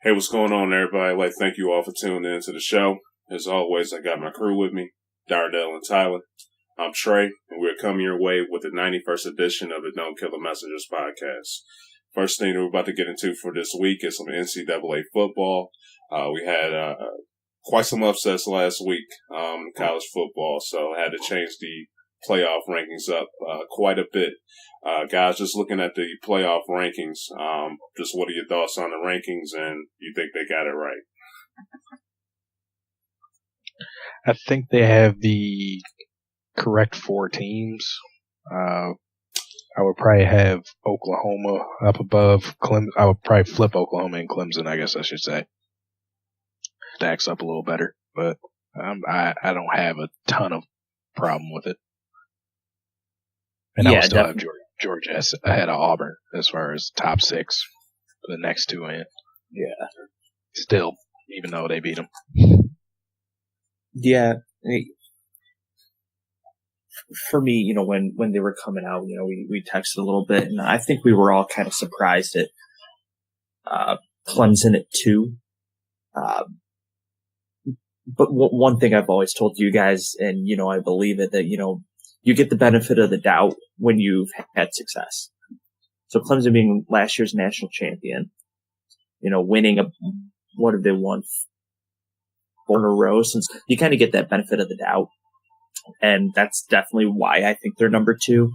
Hey, what's going on, everybody? I'd like to thank you all for tuning in to the show. As always, I got my crew with me, Darnell and Tyler. I'm Trey, and we're coming your way with the 91st edition of the Don't Kill the Messengers podcast. First thing that we're about to get into for this week is some NCAA football. We had quite some upsets last week in college football, so I had to change the playoff rankings up quite a bit. Guys, just looking at the playoff rankings, just what are your thoughts on the rankings, and you think they got it right? I think they have the correct 4 teams. I would probably have Oklahoma up above Clemson. I would probably flip Oklahoma and Clemson, I guess I should say. Stacks up a little better, but I don't have a ton of problem with it. And I would still have Georgia ahead of Auburn as far as top 6 for the next 2 in. Yeah. Still, even though they beat them. Yeah. For me, when they were coming out, we texted a little bit, and I think we were all kind of surprised at Clemson at 2. But one thing I've always told you guys, and, I believe it, that, you get the benefit of the doubt when you've had success. So Clemson being last year's national champion, winning what have they won? 4 in a row, since you kind of get that benefit of the doubt. And that's definitely why I think they're number 2.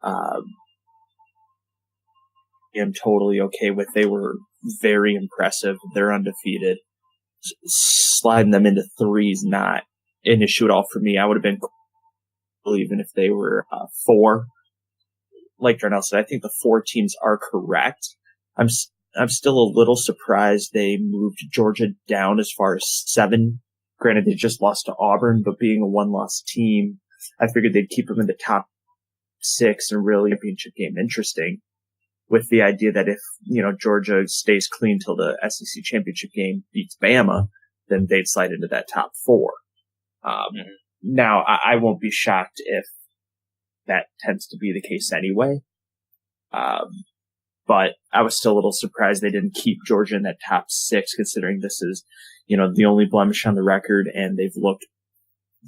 I'm totally okay with. They were very impressive. They're undefeated. Sliding them into 3 is not an issue at all for me. I would have been cool even if they were 4. Like Darnell said, I think the 4 teams are correct. I'm still a little surprised they moved Georgia down as far as 7. Granted, they just lost to Auburn, but being a 1-loss team, I figured they'd keep them in the top 6 and really championship game interesting, with the idea that if, Georgia stays clean till the SEC championship game, beats Bama, then they'd slide into that top 4. Now, I won't be shocked if that tends to be the case anyway. But I was still a little surprised they didn't keep Georgia in that top 6, considering this is, the only blemish on the record, and they've looked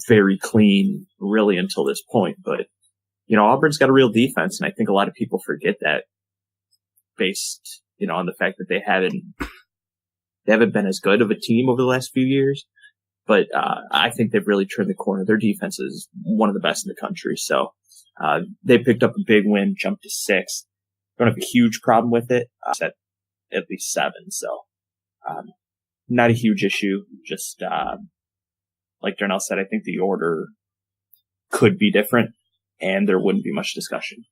very clean really until this point. But, Auburn's got a real defense, and I think a lot of people forget that based, on the fact that they haven't been as good of a team over the last few years. But I think they've really turned the corner. Their defense is one of the best in the country. So they picked up a big win, jumped to 6. Don't have a huge problem with it. At least 7. So not a huge issue. Just like Darnell said, I think the order could be different, and there wouldn't be much discussion.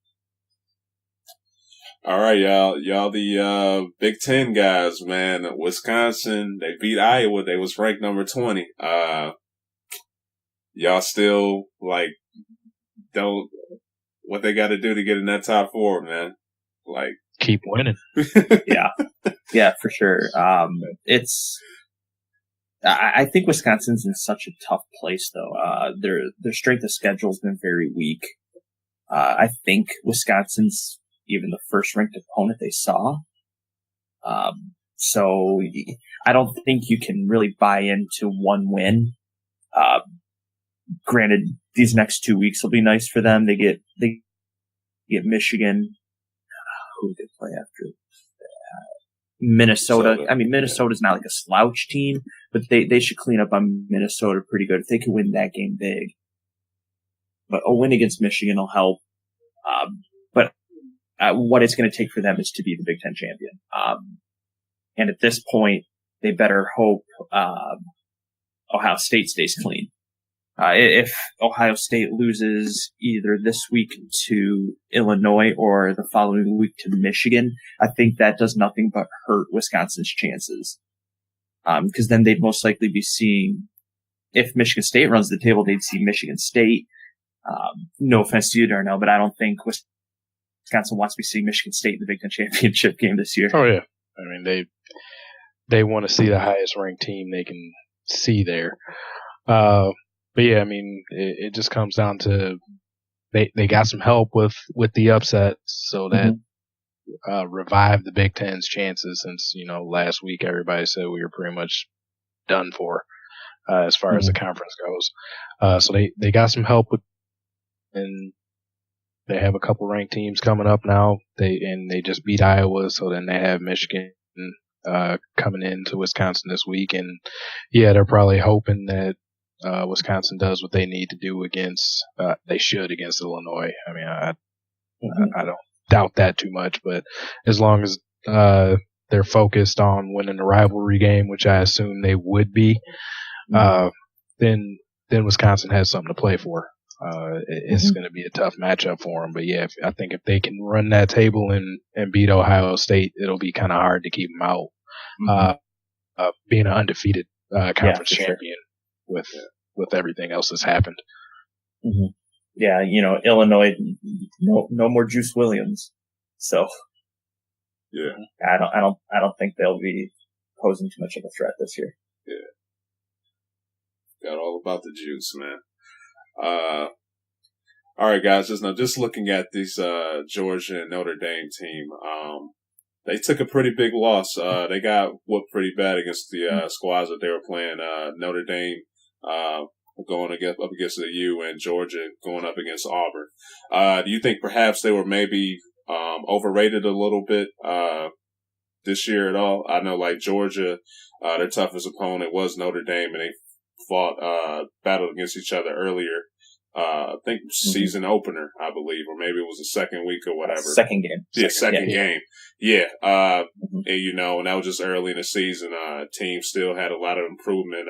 All right, y'all the Big Ten guys, man. Wisconsin, they beat Iowa. They was ranked number 20. Y'all still don't what they got to do to get in that top 4, man. Keep winning. Yeah, for sure. I think Wisconsin's in such a tough place, though. Their strength of schedule has been very weak. I think Wisconsin's even the first ranked opponent they saw. So I don't think you can really buy into one win. Granted, these next 2 weeks will be nice for them. They get Michigan. Who did they play after? Minnesota. I mean, Minnesota's not like a slouch team, but they should clean up on Minnesota pretty good if they can win that game big. But a win against Michigan will help. But what it's going to take for them is to be the Big Ten champion. And at this point, they better hope Ohio State stays clean. If Ohio State loses either this week to Illinois or the following week to Michigan, I think that does nothing but hurt Wisconsin's chances. Because then they'd most likely be seeing, if Michigan State runs the table, they'd see Michigan State. No offense to you, Darnell, but I don't think Wisconsin wants to be seeing Michigan State in the Big Ten championship game this year. Oh yeah, I mean they want to see the highest ranked team they can see there. But yeah, I mean, it just comes down to they got some help with the upset, so that revive the Big Ten's chances since, last week everybody said we were pretty much done for as far as the conference goes. So they got some help with, and they have a couple ranked teams coming up now. They just beat Iowa, so then they have Michigan coming into Wisconsin this week, and yeah, they're probably hoping that Wisconsin does what they need to do against Illinois. I mean, I don't doubt that too much, but as long as they're focused on winning the rivalry game, which I assume they would be, then Wisconsin has something to play for. It's going to be a tough matchup for them, but yeah, I think if they can run that table and beat Ohio State, it'll be kind of hard to keep them out. Being an undefeated conference champion with everything else that's happened. Mm-hmm. Yeah, Illinois, no more Juice Williams, so yeah, I don't think they'll be posing too much of a threat this year. Yeah, got all about the juice, man. All right, guys, just looking at these Georgia and Notre Dame team, they took a pretty big loss. They got whooped pretty bad against the squads that they were playing. Notre Dame going up against the U, and Georgia going up against Auburn. Do you think perhaps they were maybe overrated a little bit this year at all? I know, like Georgia, their toughest opponent was Notre Dame, and they battled against each other earlier. I think season opener, I believe, or maybe it was the second week or whatever. Second game. Yeah, second game. Yeah. And and that was just early in the season. Team still had a lot of improvement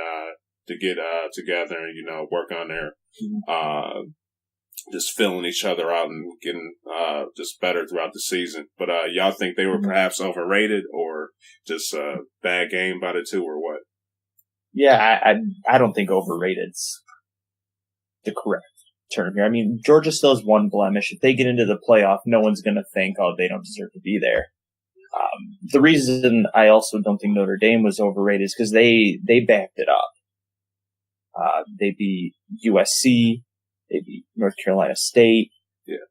to get together and work on their just filling each other out and getting just better throughout the season. But y'all think they were perhaps overrated, or just a bad game by the two, or what? Yeah, I don't think overrated's the correct term here. I mean, Georgia still has one blemish. If they get into the playoff, no one's going to think, oh, they don't deserve to be there. The reason I also don't think Notre Dame was overrated is because they backed it up. They beat USC. They beat North Carolina State. Yeah.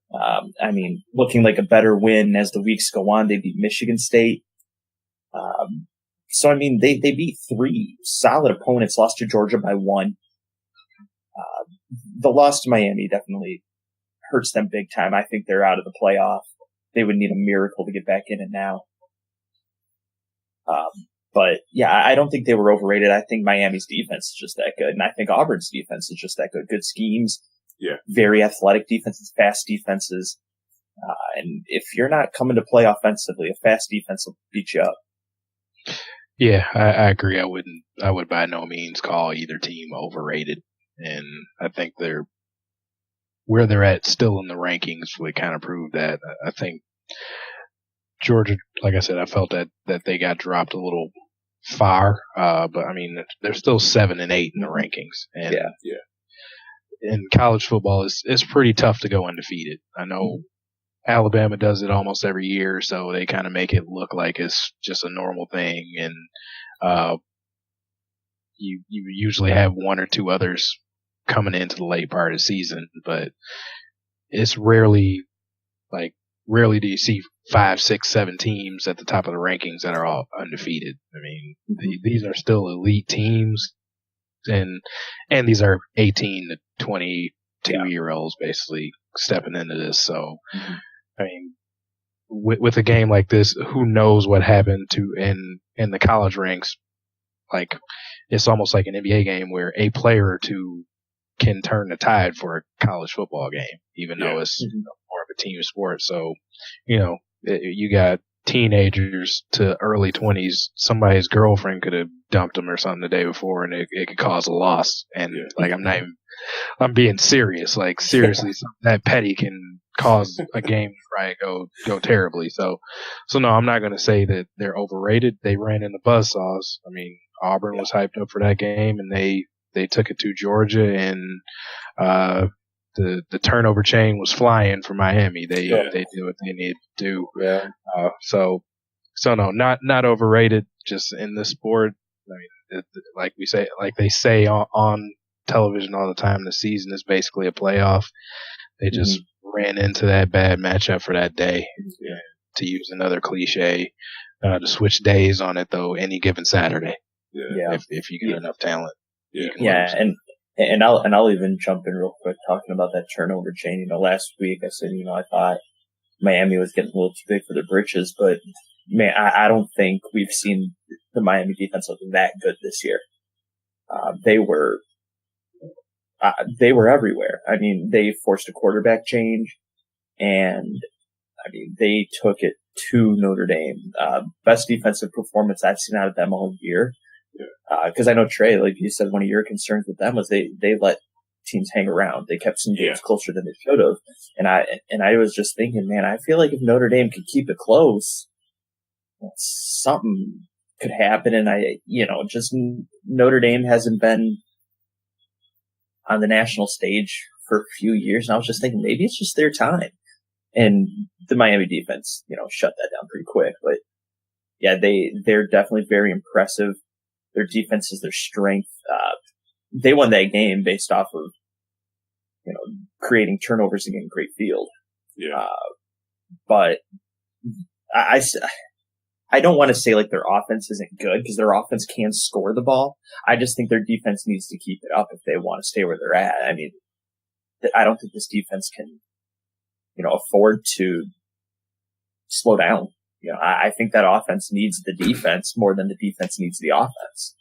I mean, looking like a better win as the weeks go on. They beat Michigan State. So, I mean, they beat three solid opponents, lost to Georgia by 1. The loss to Miami definitely hurts them big time. I think they're out of the playoff. They would need a miracle to get back in it now. But yeah, I don't think they were overrated. I think Miami's defense is just that good. And I think Auburn's defense is just that good. Good schemes. Yeah. Very athletic defenses, fast defenses. And if you're not coming to play offensively, a fast defense will beat you up. Yeah, I agree. I would by no means call either team overrated. And I think where they're at still in the rankings would kind of prove that. I think Georgia, like I said, I felt that they got dropped a little far. But I mean, they're still 7 and 8 in the rankings. And yeah. In college football, it's pretty tough to go undefeated. I know Alabama does it almost every year, so they kind of make it look like it's just a normal thing. And, you usually have one or two others coming into the late part of the season, but it's rarely do you see 5, 6, 7 teams at the top of the rankings that are all undefeated. I mean, these are still elite teams, and these are 18 to 22-year-olds basically stepping into this. So, I mean, with a game like this, who knows what happened in the college ranks? Like, it's almost like an NBA game where a player or two can turn the tide for a college football game, even though it's more of a team sport. So, you got teenagers to early 20s. Somebody's girlfriend could have dumped them or something the day before, and it could cause a loss. And I'm being serious. Like, seriously, something that petty can cause a game to go terribly. So no, I'm not going to say that they're overrated. They ran in the buzzsaws. I mean, Auburn was hyped up for that game, and they took it to Georgia, and the turnover chain was flying for Miami. They did what they needed to do. Yeah. So no, not overrated. Just in this sport, I mean, like they say on television all the time, the season is basically a playoff. They just ran into that bad matchup for that day. to use another cliche, to switch days on it though. Any given Saturday, if you get enough talent, and I'll even jump in real quick talking about that turnover chain. Last week I said I thought Miami was getting a little too big for their britches, but man, I don't think we've seen the Miami defense look that good this year. They were everywhere. I mean, they forced a quarterback change, and I mean, they took it to Notre Dame. Best defensive performance I've seen out of them all year. Because I know, Trey, like you said, one of your concerns with them was they let teams hang around. They kept some games closer than they should have. And I was just thinking, man, I feel like if Notre Dame could keep it close, something could happen. And just Notre Dame hasn't been on the national stage for a few years. And I was just thinking maybe it's just their time. And the Miami defense, shut that down pretty quick. But yeah, they're definitely very impressive. Their defense is their strength. They won that game based off of, creating turnovers and getting great field. Yeah. But I don't want to say like their offense isn't good, because their offense can score the ball. I just think their defense needs to keep it up if they want to stay where they're at. I mean, I don't think this defense can, afford to slow down. I think that offense needs the defense more than the defense needs the offense.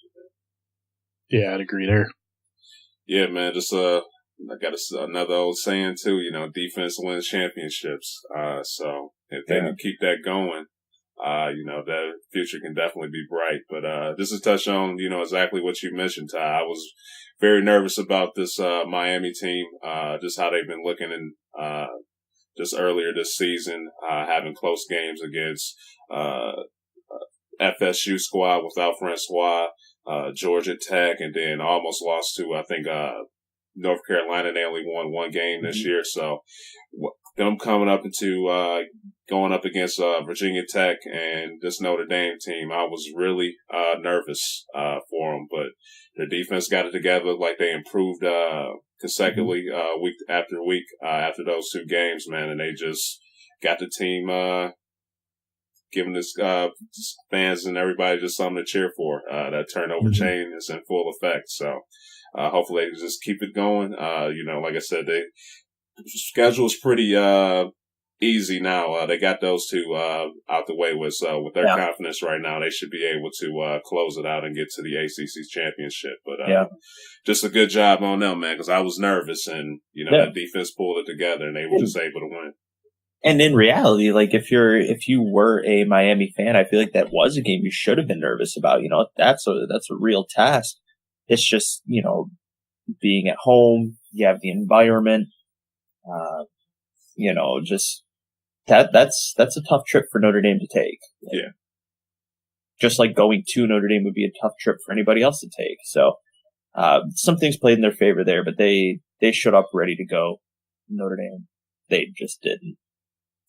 Yeah, I'd agree there. Yeah, man. Just I got another old saying too. Defense wins championships. So if they can keep that going, the future can definitely be bright. But just to touch on, exactly what you mentioned, Ty. I was very nervous about this Miami team. Just how they've been looking in just earlier this season, having close games against FSU squad without Francois, Georgia Tech, and then almost lost to, I think, North Carolina. They only won one game this year. So them coming up into going up against Virginia Tech and this Notre Dame team, I was really nervous for them. But their defense got it together. Like they improved consecutively week after week after those two games, man. And they just got the team giving this fans and everybody just something to cheer for. That turnover chain is in full effect. So hopefully they can just keep it going. Like I said, the schedule is pretty easy now. They got those two out the way with their confidence right now. They should be able to close it out and get to the ACC championship. But just a good job on them, man, because I was nervous, and that defense pulled it together, and they were just able to win. And in reality, like if you were a Miami fan, I feel like that was a game you should have been nervous about. That's a real test. It's just being at home, you have the environment. Just that's a tough trip for Notre Dame to take. Yeah. Just like going to Notre Dame would be a tough trip for anybody else to take. So, some things played in their favor there, but they showed up ready to go. Notre Dame, they just didn't.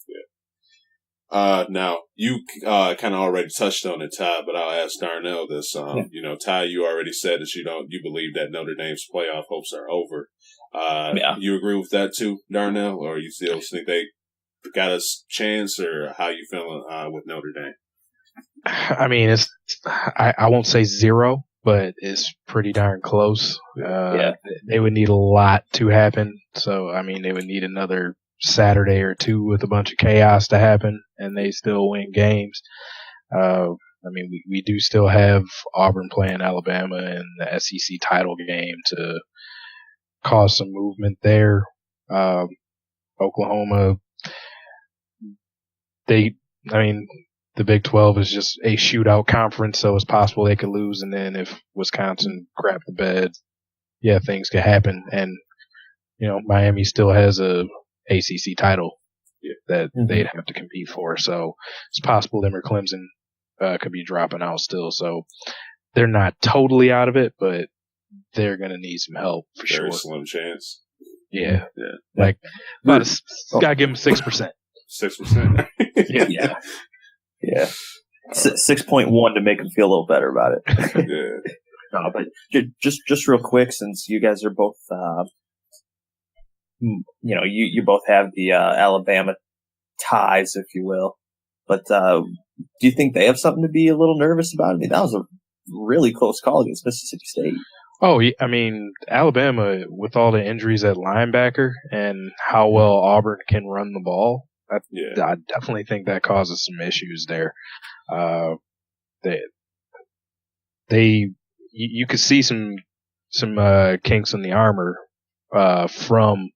Yeah. Now you, kind of already touched on it, Ty, but I'll ask Darnell this. Ty, you already said that you believe that Notre Dame's playoff hopes are over. You agree with that too, Darnell, or you still think they got a chance, or how you feeling with Notre Dame? I mean, I won't say zero, but it's pretty darn close. They would need a lot to happen. So, I mean, they would need another Saturday or two with a bunch of chaos to happen, and they still win games. I mean, we do still have Auburn playing Alabama in the SEC title game to cause some movement there. Oklahoma, the Big 12 is just a shootout conference, so it's possible they could lose. And then if Wisconsin crap the bed, things could happen. And, Miami still has a ACC title that they'd have to compete for. So it's possible them or Clemson could be dropping out still. So they're not totally out of it, but they're going to need some help for sure. Very slim chance. Yeah. Like, gotta give them 6%. 6%. Yeah. 6.1 to make them feel a little better about it. No, but just real quick, since you guys are both, you both have the Alabama ties, if you will. But do you think they have something to be a little nervous about? I mean, that was a really close call against Mississippi State. Oh, I mean, Alabama, with all the injuries at linebacker and how well Auburn can run the ball, I definitely think that causes some issues there. You could see some kinks in the armor from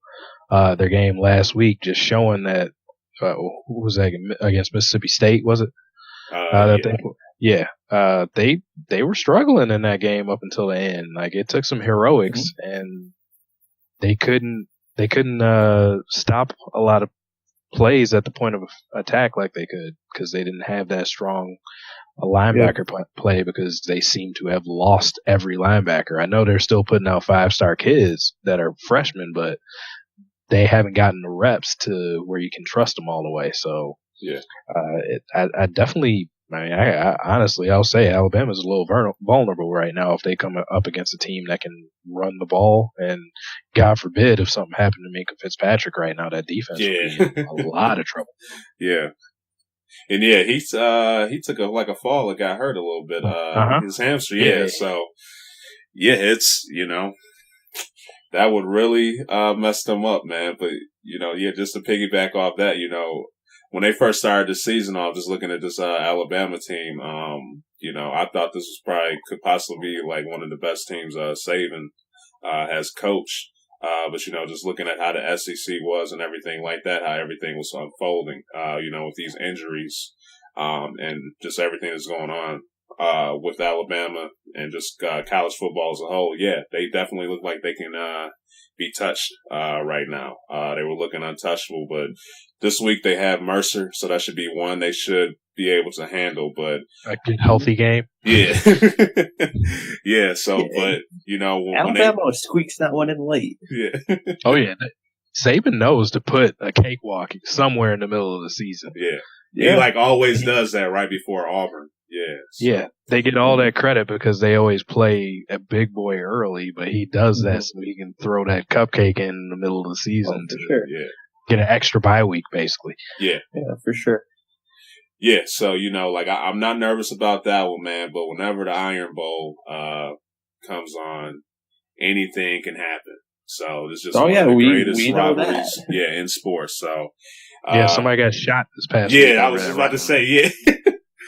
their game last week, just showing that. Who was that against Mississippi State? Was it? They were struggling in that game up until the end. Like, it took some heroics, and they couldn't stop a lot of plays at the point of attack like they could, because they didn't have that strong a linebacker play, because they seem to have lost every linebacker. I know they're still putting out 5-star kids that are freshmen, but they haven't gotten the reps to where you can trust them all the way. So I definitely. I mean, I honestly, I'll say Alabama's a little vulnerable right now if they come up against a team that can run the ball. And God forbid if something happened to Minkah Fitzpatrick right now, that defense would be in a lot of trouble. Yeah. And he took a fall and got hurt a little bit. His hamstring. Yeah. So it's, that would really mess them up, man. But, just to piggyback off that, when they first started the season off, just looking at this Alabama team, I thought this could possibly be like one of the best teams Saban has coached. But just looking at how the SEC was and everything like that, how everything was unfolding, with these injuries, and just everything that's going on with Alabama and just college football as a whole, they definitely look like they can be touched right now. They were looking untouchable, but this week they have Mercer, so that should be one they should be able to handle. But a good healthy game. Yeah. Yeah. So, but Alabama squeaks that one in late. Yeah. Oh yeah. Saban knows to put a cakewalk somewhere in the middle of the season. Yeah. He always does that right before Auburn. Yeah. So. Yeah. They get all that credit because they always play a big boy early, but he does that so he can throw that cupcake in the middle of the season to get an extra bye week, basically. Yeah. Yeah, for sure. Yeah. So, I'm not nervous about that one, man, but whenever the Iron Bowl comes on, anything can happen. So it's just one of the greatest rivalries, in sports. So somebody got shot this past week. Yeah, I was just about to say,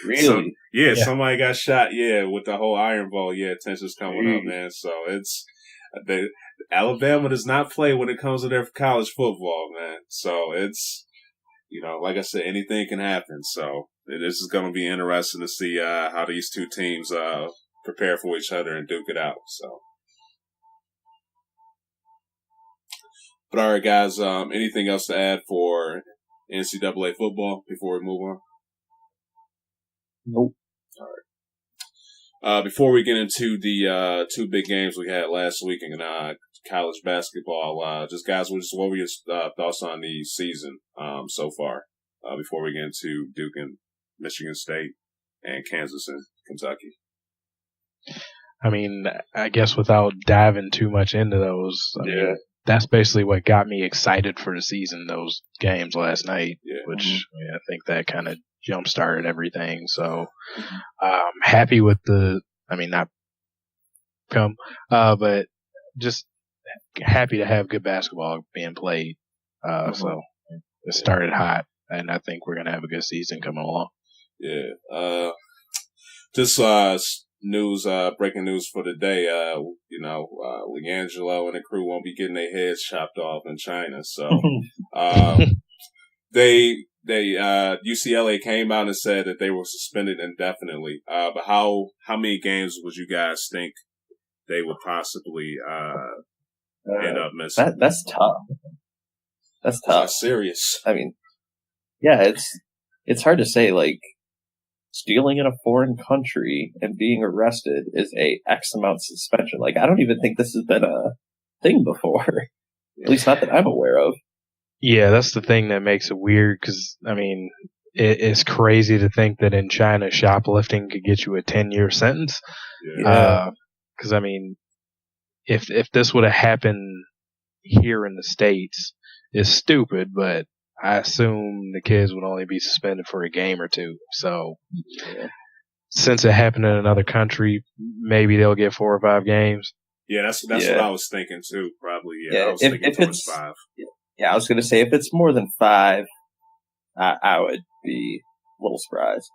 Really? So, somebody got shot, with the whole Iron Bowl. Yeah, tension's coming up, man. So Alabama does not play when it comes to their college football, man. So it's, like I said, anything can happen. So this is going to be interesting to see how these two teams prepare for each other and duke it out. So. But all right, guys, anything else to add for NCAA football before we move on? Nope. All right. Before we get into the two big games we had last week in college basketball, what were your thoughts on the season so far before we get into Duke and Michigan State and Kansas and Kentucky? I mean, I guess without diving too much into those, I mean, that's basically what got me excited for the season, those games last night, which I think that kind of jump-started everything. So happy with but just happy to have good basketball being played. So it started hot, and I think we're going to have a good season coming along. Yeah. News, breaking news for the day, LiAngelo and the crew won't be getting their heads chopped off in China. So, UCLA came out and said that they were suspended indefinitely. But how many games would you guys think they would possibly, end up missing? That's tough. That's tough. That's serious. I mean, it's hard to say, stealing in a foreign country and being arrested is a X amount suspension. I don't even think this has been a thing before. At least not that I'm aware of. Yeah, that's the thing that makes it weird because, I mean, it's crazy to think that in China, shoplifting could get you a 10-year sentence. Yeah. Because, I mean, if this would have happened here in the States, it's stupid, but I assume the kids would only be suspended for a game or two. So since it happened in another country, maybe they'll get 4 or 5 games. Yeah, that's what I was thinking too. Probably, I was thinking if towards it's 5. Yeah, I was going to say if it's more than 5, I would be a little surprised.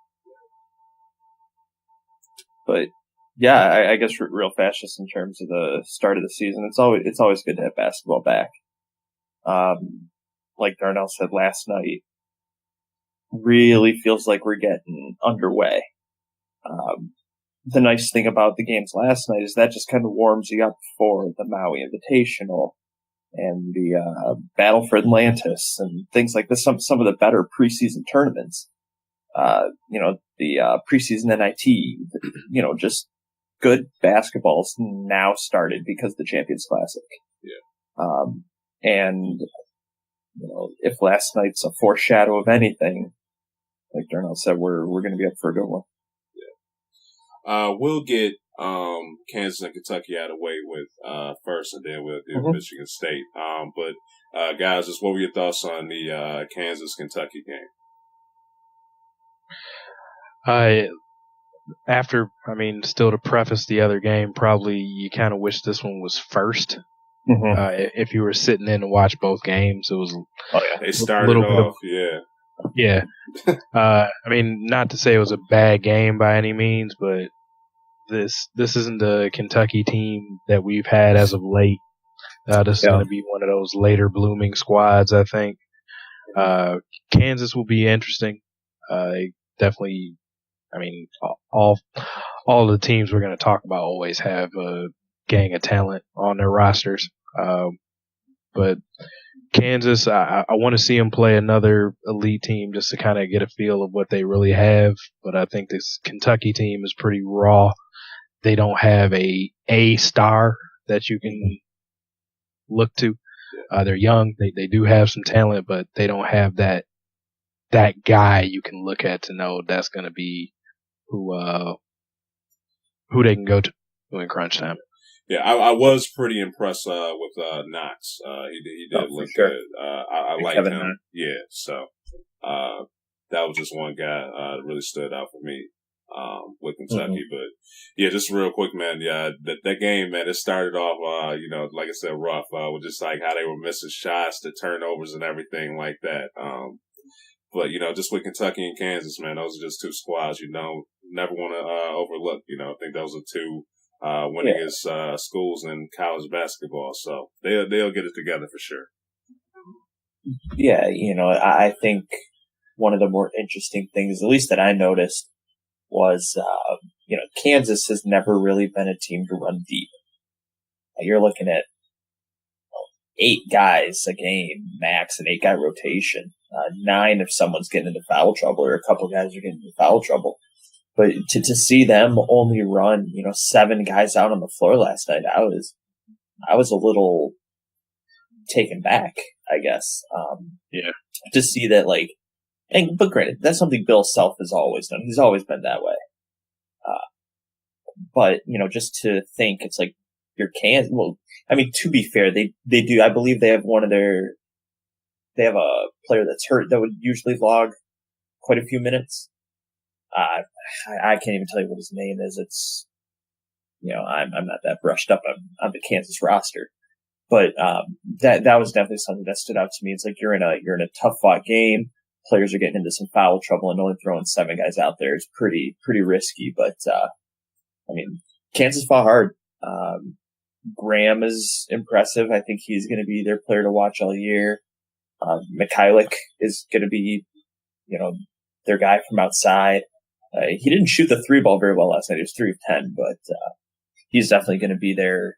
But yeah, I guess real fast, just in terms of the start of the season, it's always good to have basketball back. Like Darnell said last night, really feels like we're getting underway. The nice thing about the games last night is that just kind of warms you up for the Maui Invitational and the Battle for Atlantis and things like this. Some of the better preseason tournaments. The preseason NIT, just good basketball's now started because of the Champions Classic. Yeah. And if last night's a foreshadow of anything, like Darnell said, we're going to be up for a good one. Yeah. We'll get Kansas and Kentucky out of the way with first, and then we'll do Michigan State. But guys, just what were your thoughts on the Kansas-Kentucky game? Still to preface the other game, probably you kind of wish this one was first. If you were sitting in to watch both games, it was. Oh yeah, they started off. Yeah. Not to say it was a bad game by any means, but this isn't the Kentucky team that we've had as of late. This is going to be one of those later blooming squads, I think. Kansas will be interesting. Definitely. All the teams we're going to talk about always have a gang of talent on their rosters. But Kansas, I want to see them play another elite team just to kind of get a feel of what they really have. But I think this Kentucky team is pretty raw. They don't have a star that you can look to. They're young. They do have some talent, but they don't have that guy you can look at to know that's going to be who they can go to in crunch time. Yeah, I was pretty impressed with Ncaa. He did look good. I liked him. Knox. Yeah, so that was just one guy that really stood out for me with Kentucky. But yeah, just real quick, man. Yeah, that game, man, it started off, like I said, rough with just like how they were missing shots, the turnovers, and everything like that. But just with Kentucky and Kansas, man, those are just two squads never want to overlook. I think those are two winningest schools in college basketball, so they'll get it together for sure. Yeah, I think one of the more interesting things, at least that I noticed, was Kansas has never really been a team to run deep. You're looking at 8 guys a game max, an 8-guy rotation. 9 if someone's getting into foul trouble or a couple guys are getting into foul trouble. But to see them only run, 7 guys out on the floor last night, I was a little taken back, I guess. To see that, but granted, that's something Bill Self has always done. He's always been that way. But just to think, it's like your Kansas. Well, to be fair, they do. I believe they have they have a player that's hurt that would usually log quite a few minutes. I can't even tell you what his name is. It's, I'm not that brushed up on the Kansas roster, but that was definitely something that stood out to me. It's like you're in a tough fought game. Players are getting into some foul trouble, and only throwing 7 guys out there is pretty risky. But Kansas fought hard. Graham is impressive. I think he's going to be their player to watch all year. Mikhailic is going to be, their guy from outside. He didn't shoot the 3 ball very well last night. He was 3 of 10, but he's definitely going to be their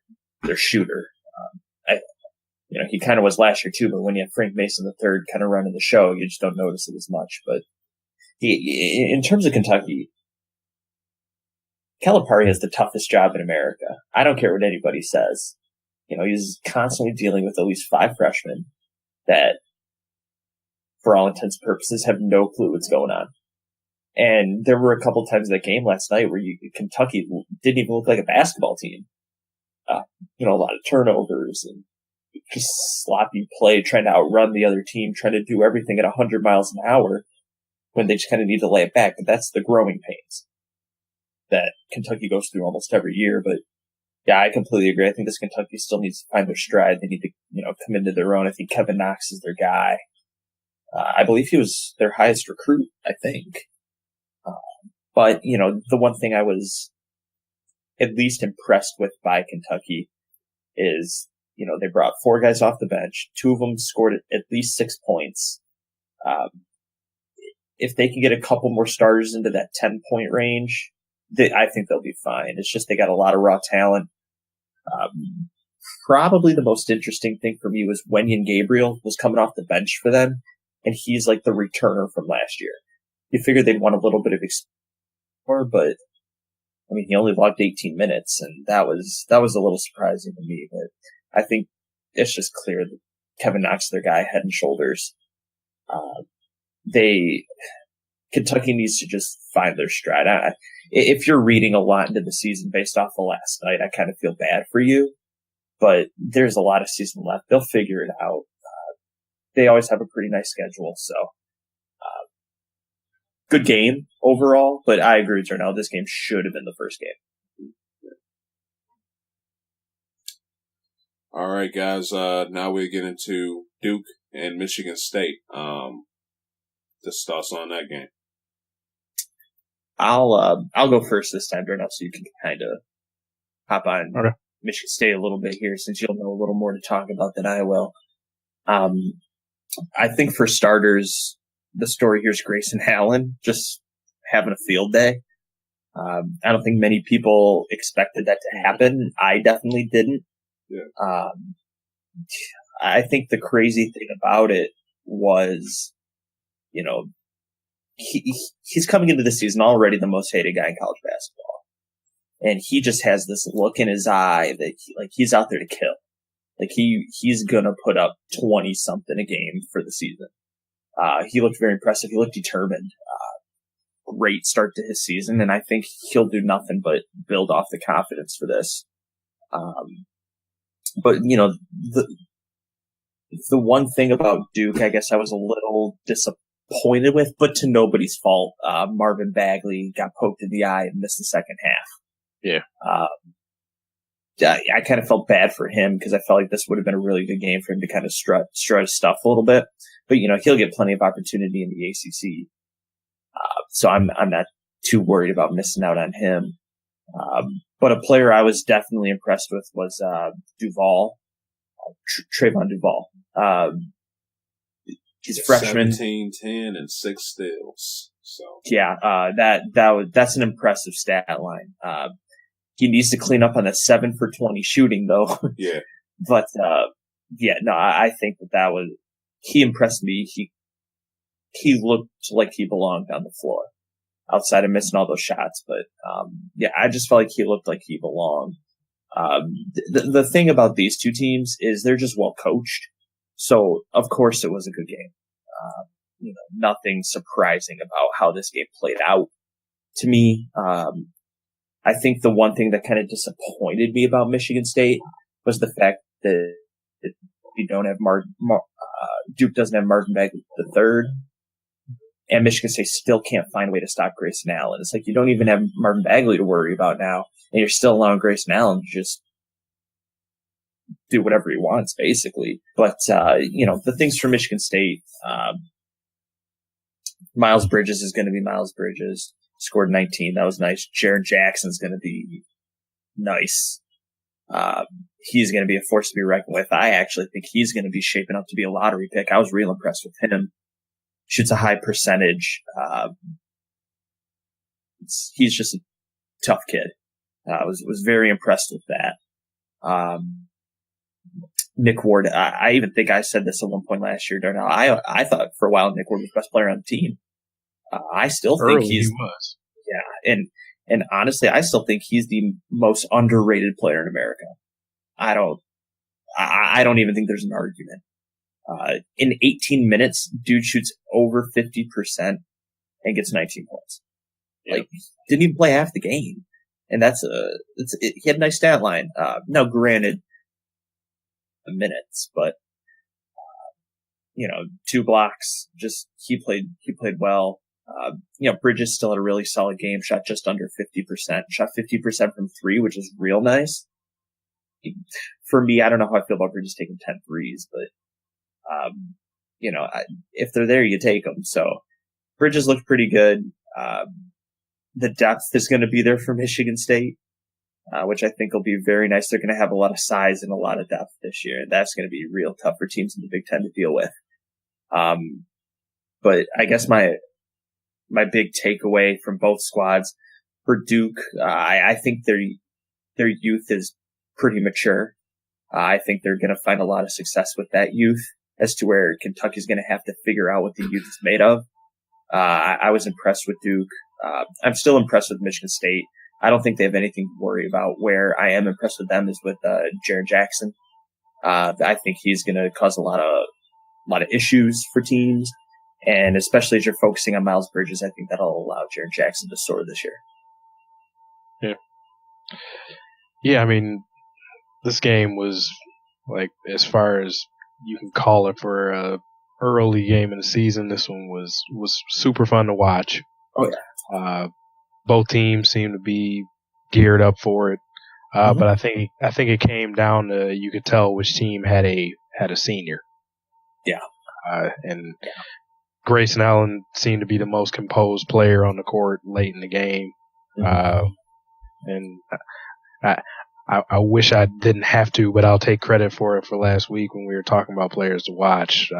shooter. He kind of was last year too, but when you have Frank Mason III kind of running the show, you just don't notice it as much. But in terms of Kentucky, Calipari has the toughest job in America. I don't care what anybody says. He's constantly dealing with at least 5 freshmen that, for all intents and purposes, have no clue what's going on. And there were a couple times in that game last night where Kentucky didn't even look like a basketball team. A lot of turnovers and just sloppy play, trying to outrun the other team, trying to do everything at 100 miles an hour when they just kind of need to lay it back. But that's the growing pains that Kentucky goes through almost every year. But yeah, I completely agree. I think this Kentucky still needs to find their stride. They need to, come into their own. I think Kevin Knox is their guy. I believe he was their highest recruit, I think. But, the one thing I was at least impressed with by Kentucky is, they brought 4 guys off the bench. 2 of them scored at least 6 points. If they can get a couple more starters into that 10-point range, I think they'll be fine. It's just they got a lot of raw talent. Probably the most interesting thing for me was Wenyen Gabriel was coming off the bench for them, and he's like the returner from last year. You figured they'd want a little bit of experience, but I mean, he only logged 18 minutes, and that was a little surprising to me. But I think it's just clear that Kevin Knox is their guy, head and shoulders. Kentucky needs to just find their stride. If you're reading a lot into the season based off of last night, I kind of feel bad for you. But there's a lot of season left. They'll figure it out. They always have a pretty nice schedule, so good game overall. But I agree with Darnell. This game should have been the first game. All right, guys. Now we get into Duke and Michigan State. Just thoughts on that game. I'll go first this time, Darnell, so you can kind of hop on Michigan State a little bit here, since you'll know a little more to talk about than I will. I think for starters, the story here is Grayson Allen just having a field day. I don't think many people expected that to happen. I definitely didn't. Yeah. I think the crazy thing about it was, he's coming into the season already the most hated guy in college basketball. And he just has this look in his eye that he's out there to kill. Like he's gonna put up 20 something a game for the season. He looked very impressive. He looked determined. Great start to his season, and I think he'll do nothing but build off the confidence for this. But the one thing about Duke, I guess I was a little disappointed with, but to nobody's fault. Marvin Bagley got poked in the eye and missed the second half. Yeah. I kind of felt bad for him because I felt like this would have been a really good game for him to kind of strut his stuff a little bit. But he'll get plenty of opportunity in the ACC. So I'm not too worried about missing out on him. But a player I was definitely impressed with was Duval, Trayvon Duval. He's a freshman. 17, 10, and 6 steals. So yeah, that's an impressive stat line. He needs to clean up on the 7 for 20 shooting though. Yeah. But I think that was, he impressed me. He looked like he belonged on the floor outside of missing all those shots. But I just felt like he looked like he belonged. The thing about these two teams is they're just well coached. So of course it was a good game. Nothing surprising about how this game played out to me. I think the one thing that kind of disappointed me about Michigan State was the fact that you don't have Duke doesn't have Marvin Bagley the third, and Michigan State still can't find a way to stop Grayson Allen. It's like you don't even have Marvin Bagley to worry about now, and you're still allowing Grayson Allen to just do whatever he wants, basically. But the things for Michigan State, Miles Bridges is going to be Miles Bridges. Scored 19. That was nice. Jaren Jackson's going to be nice. He's going to be a force to be reckoned with. I actually think he's going to be shaping up to be a lottery pick. I was real impressed with him. Shoots a high percentage. He's just a tough kid. I was very impressed with that. Nick Ward, I even think I said this at one point last year, Darnell. I thought for a while Nick Ward was the best player on the team. I still think and honestly, I still think he's the most underrated player in America. I don't even think there's an argument. In 18 minutes, dude shoots over 50% and gets 19 points. Yep. Like, didn't even play half the game. And he had a nice stat line. Now granted, the minutes, but 2 blocks. Just he played well. Bridges still had a really solid game. Shot just under 50%. Shot 50% from 3, which is real nice. For me, I don't know how I feel about Bridges taking 10 threes, but if they're there, you take them. So Bridges looked pretty good. The depth is going to be there for Michigan State, which I think will be very nice. They're going to have a lot of size and a lot of depth this year, and that's going to be real tough for teams in the Big Ten to deal with. But I guess my big takeaway from both squads for Duke, I think their youth is pretty mature. I think they're going to find a lot of success with that youth, as to where Kentucky's going to have to figure out what the youth is made of. I was impressed with Duke. I'm still impressed with Michigan State. I don't think they have anything to worry about. Where I am impressed with them is with Jaren Jackson. I think he's going to cause a lot of issues for teams, and especially as you're focusing on Miles Bridges, I think that'll allow Jaren Jackson to soar this year. Yeah. I mean, this game was like, as far as you can call it for a early game in the season, this one was super fun to watch. Oh yeah. Both teams seemed to be geared up for it. But I think it came down to, you could tell which team had a senior. Yeah. And Grayson Allen seemed to be the most composed player on the court late in the game. And I wish I didn't have to, but I'll take credit for it for last week when we were talking about players to watch.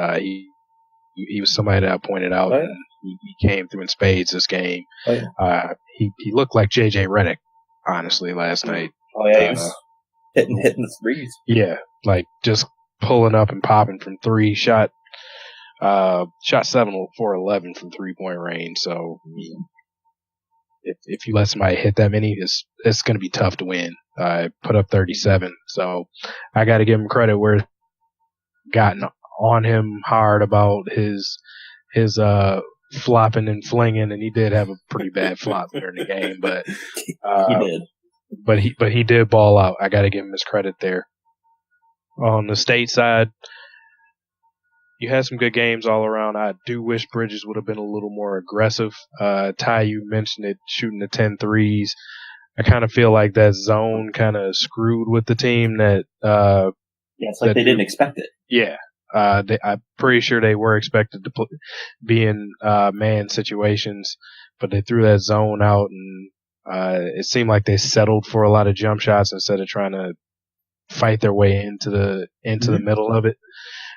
He was somebody that I pointed out. Oh, yeah. He came through in spades this game. Oh, yeah. He looked like J.J. Redick, honestly, last night. Oh yeah, he was hitting the threes. Yeah, like just pulling up and popping from 3. Shot 7 for 11 from 3-point range. So if you let somebody hit that many, it's going to be tough to win. Put up 37. So I got to give him credit where it's gotten on him hard about his flopping and flinging, and he did have a pretty bad flop during the game, but he did. But he did ball out. I got to give him his credit there. On the State side, you had some good games all around. I do wish Bridges would have been a little more aggressive. Ty, you mentioned it, shooting the 10 threes. I kind of feel like that zone kind of screwed with the team. It's like they didn't expect it. Yeah. I'm pretty sure they were expected to be in man situations, but they threw that zone out, and it seemed like they settled for a lot of jump shots instead of trying to fight their way into the middle of it.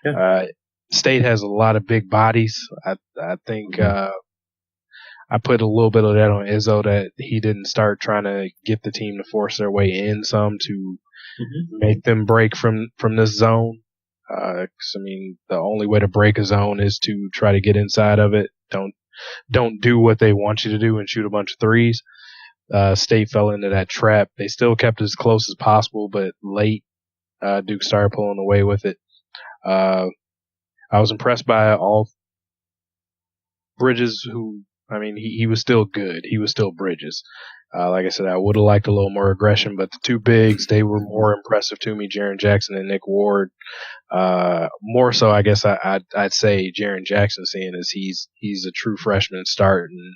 Yeah. State has a lot of big bodies. I think I put a little bit of that on Izzo, that he didn't start trying to get the team to force their way in some to make them break from this zone. 'Cause, I mean, the only way to break a zone is to try to get inside of it. Don't do what they want you to do and shoot a bunch of threes. State fell into that trap. They still kept it as close as possible, but late, Duke started pulling away with it. I was impressed by all Bridges, who, I mean, he was still good. He was still Bridges. Like I said, I would have liked a little more aggression, but the two bigs, they were more impressive to me, Jaren Jackson and Nick Ward. More so, I guess I'd say Jaren Jackson, seeing as he's a true freshman starting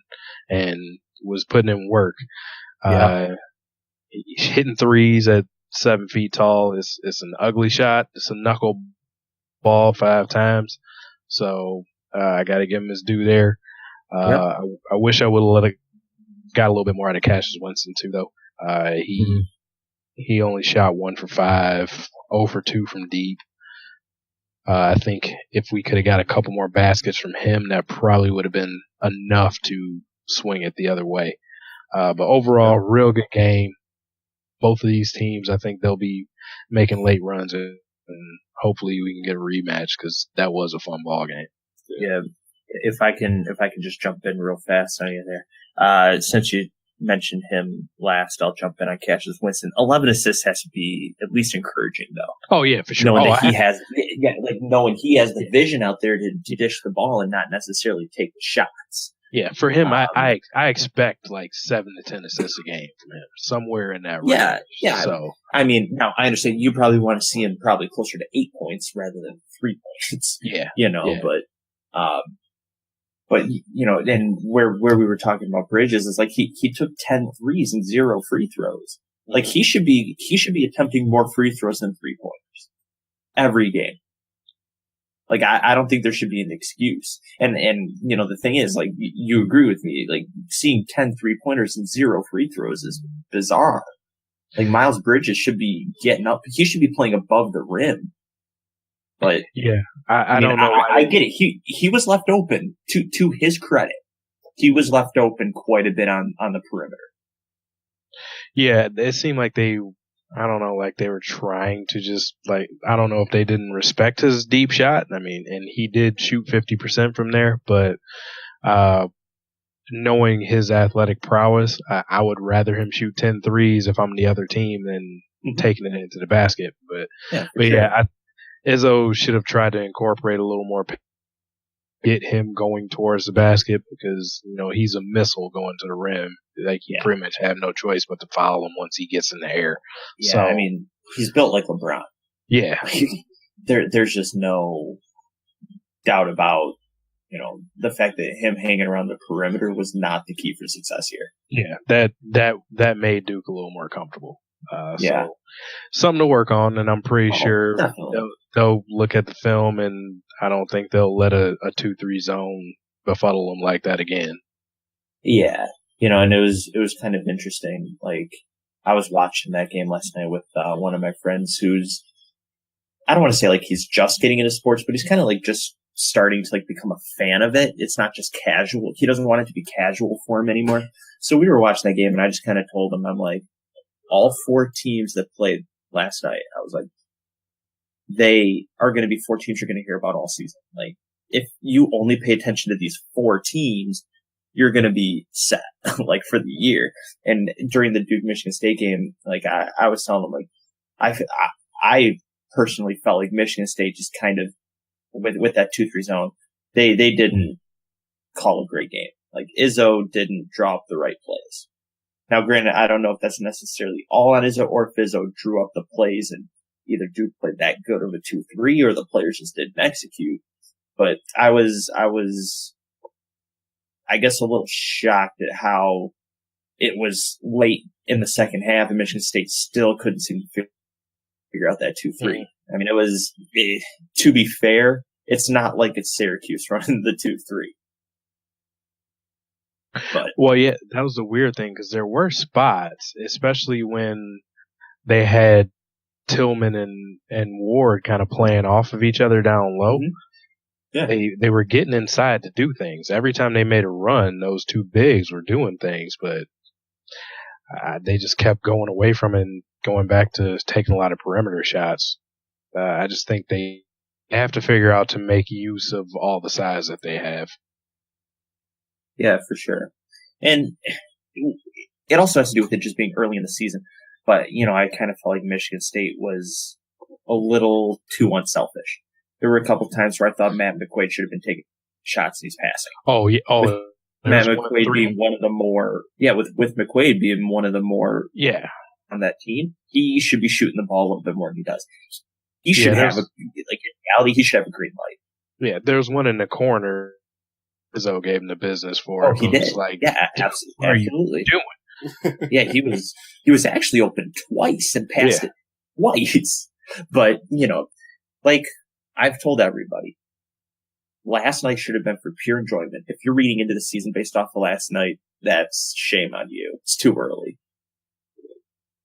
and was putting in work. Hitting threes at 7 feet tall is an ugly shot. It's a knuckle ball 5 times. So I got to give him his due there. I wish I would have got a little bit more out of Cassius Winston too, though. He only shot 1 for 5, 0 for 2 from deep. I think if we could have got a couple more baskets from him, that probably would have been enough to swing it the other way. But overall, real good game. Both of these teams, I think they'll be making late runs, and hopefully we can get a rematch, because that was a fun ball game. Yeah. If I can just jump in real fast on you there. Since you mentioned him last, I'll jump in on Cassius Winston. 11 assists has to be at least encouraging, though. Oh yeah, for sure. Knowing he has the vision out there to dish the ball and not necessarily take the shots. Yeah, for him, I expect like 7 to 10 assists a game from him, somewhere in that range. Yeah. So I mean, now I understand you probably want to see him probably closer to 8 points rather than 3 points. Yeah, but and where we were talking about Bridges is like he took 10 threes and 0 free throws. Like he should be attempting more free throws than 3-pointers every game. Like I don't think there should be an excuse. And the thing is, like, you agree with me, like seeing 10 3-pointers and 0 free throws is bizarre. Like Miles Bridges should be getting up. He should be playing above the rim. But yeah, I don't know. I get it. He was left open. To his credit, he was left open quite a bit on the perimeter. Yeah, it seemed like they were trying to just, like, I don't know if they didn't respect his deep shot. I mean, and he did shoot 50% from there, but knowing his athletic prowess, I would rather him shoot 10 threes if I'm the other team than taking it into the basket. But sure. Izzo should have tried to incorporate a little more, get him going towards the basket, because he's a missile going to the rim. Like, you pretty much have no choice but to follow him once he gets in the air. Yeah, so, I mean, he's built like LeBron. Yeah, there's just no doubt about the fact that him hanging around the perimeter was not the key for success here. Yeah, that made Duke a little more comfortable. So something to work on, and I'm pretty sure they'll look at the film, and I don't think they'll let a 2-3 zone befuddle them like that again. Yeah, and it was kind of interesting. Like, I was watching that game last night with one of my friends who's, I don't want to say like he's just getting into sports, but he's kind of like just starting to like become a fan of it. It's not just casual. He doesn't want it to be casual for him anymore. So we were watching that game, and I just kind of told him, I'm like, all 4 teams that played last night, I was like, they are going to be 4 teams you're going to hear about all season. Like, if you only pay attention to these 4 teams, you're going to be set, like, for the year. And during the Duke Michigan State game, like, I was telling them, like, I personally felt like Michigan State just kind of, with that 2-3 zone, they didn't call a great game. Like, Izzo didn't drop the right plays. Now, granted, I don't know if that's necessarily all on Izzo or if Izzo drew up the plays and either Duke played that good of a 2-3 or the players just didn't execute. But I was, I guess, a little shocked at how it was late in the second half and Michigan State still couldn't seem to figure out that 2-3. I mean, it was, to be fair, it's not like it's Syracuse running the 2-3. But, well, yeah, that was the weird thing, because there were spots, especially when they had Tillman and Ward kind of playing off of each other down low. Yeah. They were getting inside to do things. Every time they made a run, those 2 bigs were doing things, but they just kept going away from it and going back to taking a lot of perimeter shots. I just think they have to figure out to make use of all the size that they have. Yeah, for sure. And it also has to do with it just being early in the season. But, I kind of felt like Michigan State was a little too unselfish. There were a couple times where I thought Matt McQuaid should have been taking shots and he's passing. Oh, yeah. Oh, Matt McQuaid being one of the more, with McQuaid being one of the more on that team, he should be shooting the ball a little bit more than he does. He should have in reality, he should have a green light. Yeah, there's one in the corner Izzo gave him the business for. Oh, he did. Like, absolutely. What are you doing? Yeah, he was actually open twice and passed it twice. But, like I've told everybody, last night should have been for pure enjoyment. If you're reading into the season based off of last night, that's shame on you. It's too early.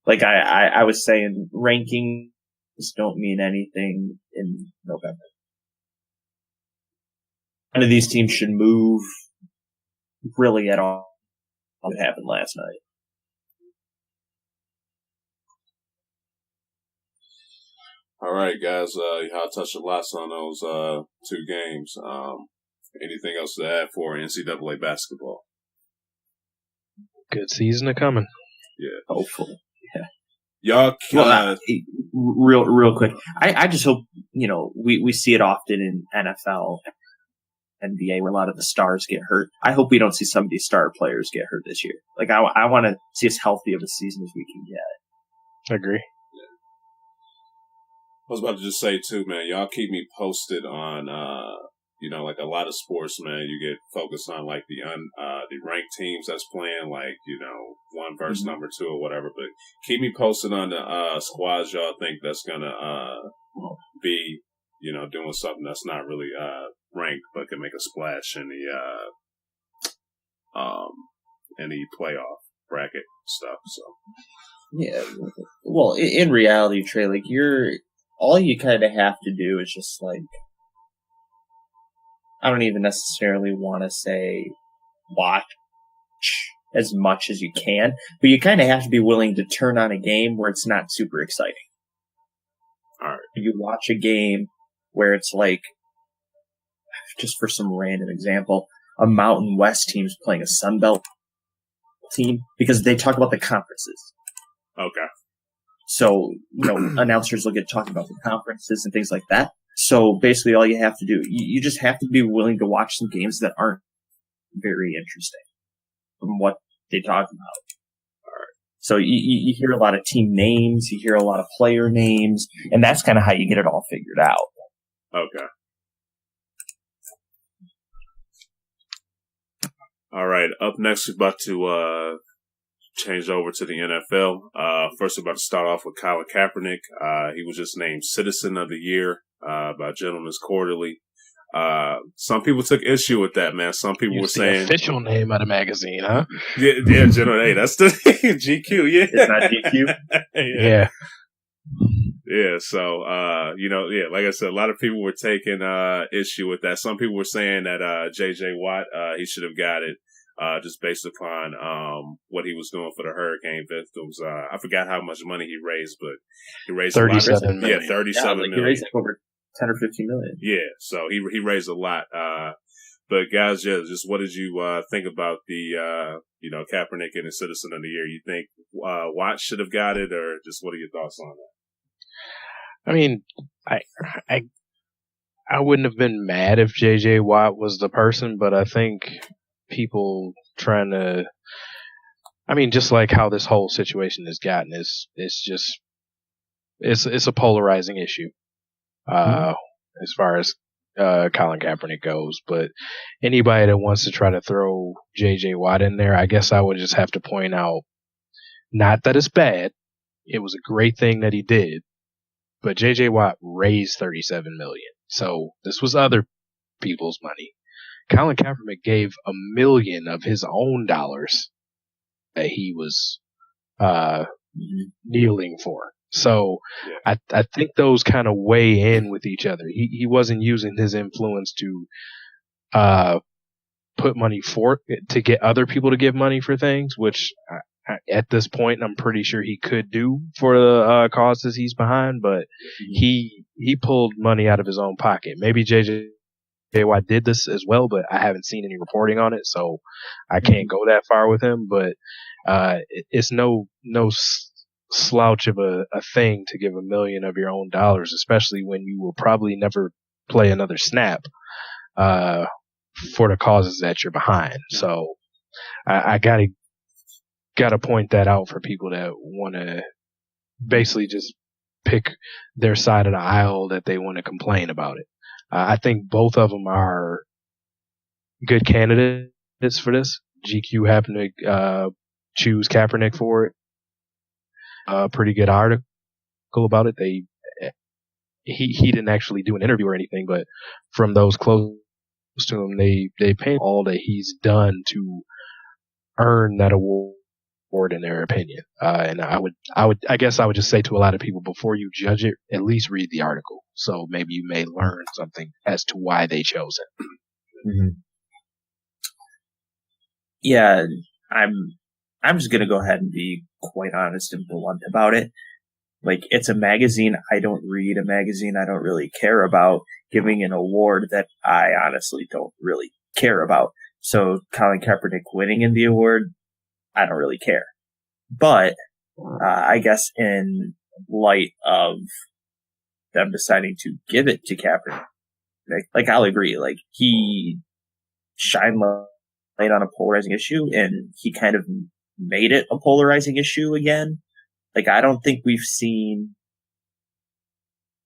Like I was saying, rankings don't mean anything in November. None of these teams should move really at all. What happened last night? All right, guys. Y'all touched a lot on those 2 games. Anything else to add for NCAA basketball? Good season a coming. Yeah, hopefully. Yeah. Y'all, real quick. I just hope we see it often in NFL NBA where a lot of the stars get hurt. I hope we don't see some of these star players get hurt this year. Like, I want to see as healthy of a season as we can get. I agree. I was about to just say too, man, y'all keep me posted on, like a lot of sports, man, you get focused on like the ranked teams that's playing, like, one versus number two or whatever, but keep me posted on the, squads y'all think that's gonna, be, doing something that's not really, ranked, but can make a splash in the playoff bracket stuff, so. Yeah. Well, in reality, Trey, like, all you kind of have to do is just, like, I don't even necessarily want to say watch as much as you can, but you kind of have to be willing to turn on a game where it's not super exciting. All right. You watch a game where it's like, just for some random example, a Mountain West team's playing a Sun Belt team because they talk about the conferences. Okay. So, announcers will get talking about the conferences and things like that. So basically all you have to do, you just have to be willing to watch some games that aren't very interesting from what they talk about. All right. So you hear a lot of team names, you hear a lot of player names, and that's kind of how you get it all figured out. Okay. All right. Up next, we're about to change over to the NFL. First, we're about to start off with Colin Kaepernick. He was just named Citizen of the Year by Gentleman's Quarterly. Some people took issue with that, man. Some people were saying the official name of the magazine, huh? Yeah, General. Hey, that's the GQ. Yeah, it's not GQ. Yeah. Yeah. So, like I said, a lot of people were taking issue with that. Some people were saying that JJ Watt, he should have got it. Just based upon what he was doing for the hurricane victims. I forgot how much money he raised, but he raised 37 million. Yeah, 37 million. He raised over 10 or 15 million. Yeah, so he raised a lot. But guys, just what did you think about the Kaepernick and the Citizen of the Year? You think Watt should have got it, or just what are your thoughts on that? I mean, I wouldn't have been mad if JJ Watt was the person, but I think people trying to, just like how this whole situation has gotten, it's a polarizing issue as far as Colin Kaepernick goes. But anybody that wants to try to throw JJ Watt in there, I guess I would just have to point out, not that it's bad, it was a great thing that he did, but JJ Watt raised $37 million, so this was other people's money. Colin Kaepernick gave $1 million of his own dollars that he was kneeling for. So yeah. I think those kind of weigh in with each other. He wasn't using his influence to put money to get other people to give money for things, which at this point I'm pretty sure he could do for the causes he's behind. But he pulled money out of his own pocket. Maybe JJ Watt did this as well, but I haven't seen any reporting on it, so I can't go that far with him. But it's no slouch of a thing to give $1 million of your own dollars, especially when you will probably never play another snap for the causes that you're behind. So I gotta point that out for people that want to basically just pick their side of the aisle that they want to complain about it. I think both of them are good candidates for this. GQ happened to choose Kaepernick for it. Pretty good article about it. He didn't actually do an interview or anything, but from those close to him, they paint all that he's done to earn that award in their opinion. And I guess I would just say to a lot of people, before you judge it, at least read the article. So maybe you may learn something as to why they chose it. Mm-hmm. Yeah, I'm just gonna go ahead and be quite honest and blunt about it. Like, it's a magazine. I don't read a magazine I don't really care about giving an award that I honestly don't really care about. So Colin Kaepernick winning in the award, I don't really care. But I guess in light of them deciding to give it to Kaepernick, like I'll agree. Like, he shine light on a polarizing issue, and he kind of made it a polarizing issue again. Like, I don't think we've seen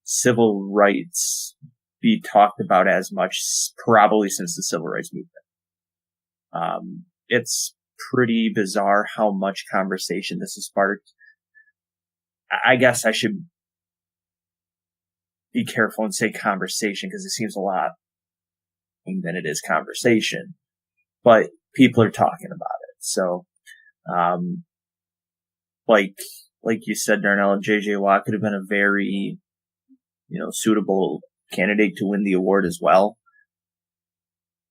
civil rights be talked about as much probably since the civil rights movement. It's pretty bizarre how much conversation this has sparked. I guess I should be careful and say conversation because it seems a lot than it is conversation, but people are talking about it. So, like you said, Darnell, JJ Watt could have been a very, suitable candidate to win the award as well.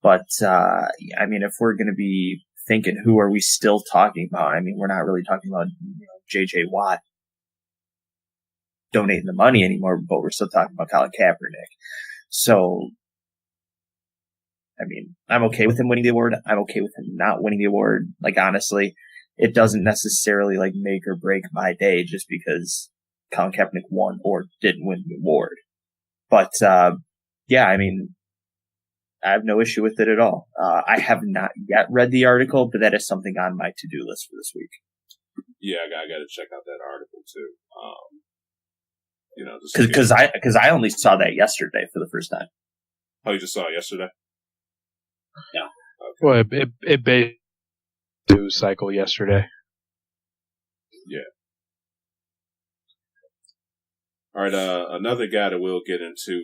But, if we're going to be thinking, who are we still talking about? We're not really talking about, JJ Watt donating the money anymore, but we're still talking about Colin Kaepernick. So, I'm okay with him winning the award. I'm okay with him not winning the award. Like, honestly, it doesn't necessarily make or break my day just because Colin Kaepernick won or didn't win the award. But, I have no issue with it at all. I have not yet read the article, but that is something on my to-do list for this week. Yeah, I got to check out that article too. Because I only saw that yesterday for the first time. Oh, you just saw it yesterday? Yeah. Okay. Well, it based news cycle yesterday. Yeah. All right. Another guy that we'll get into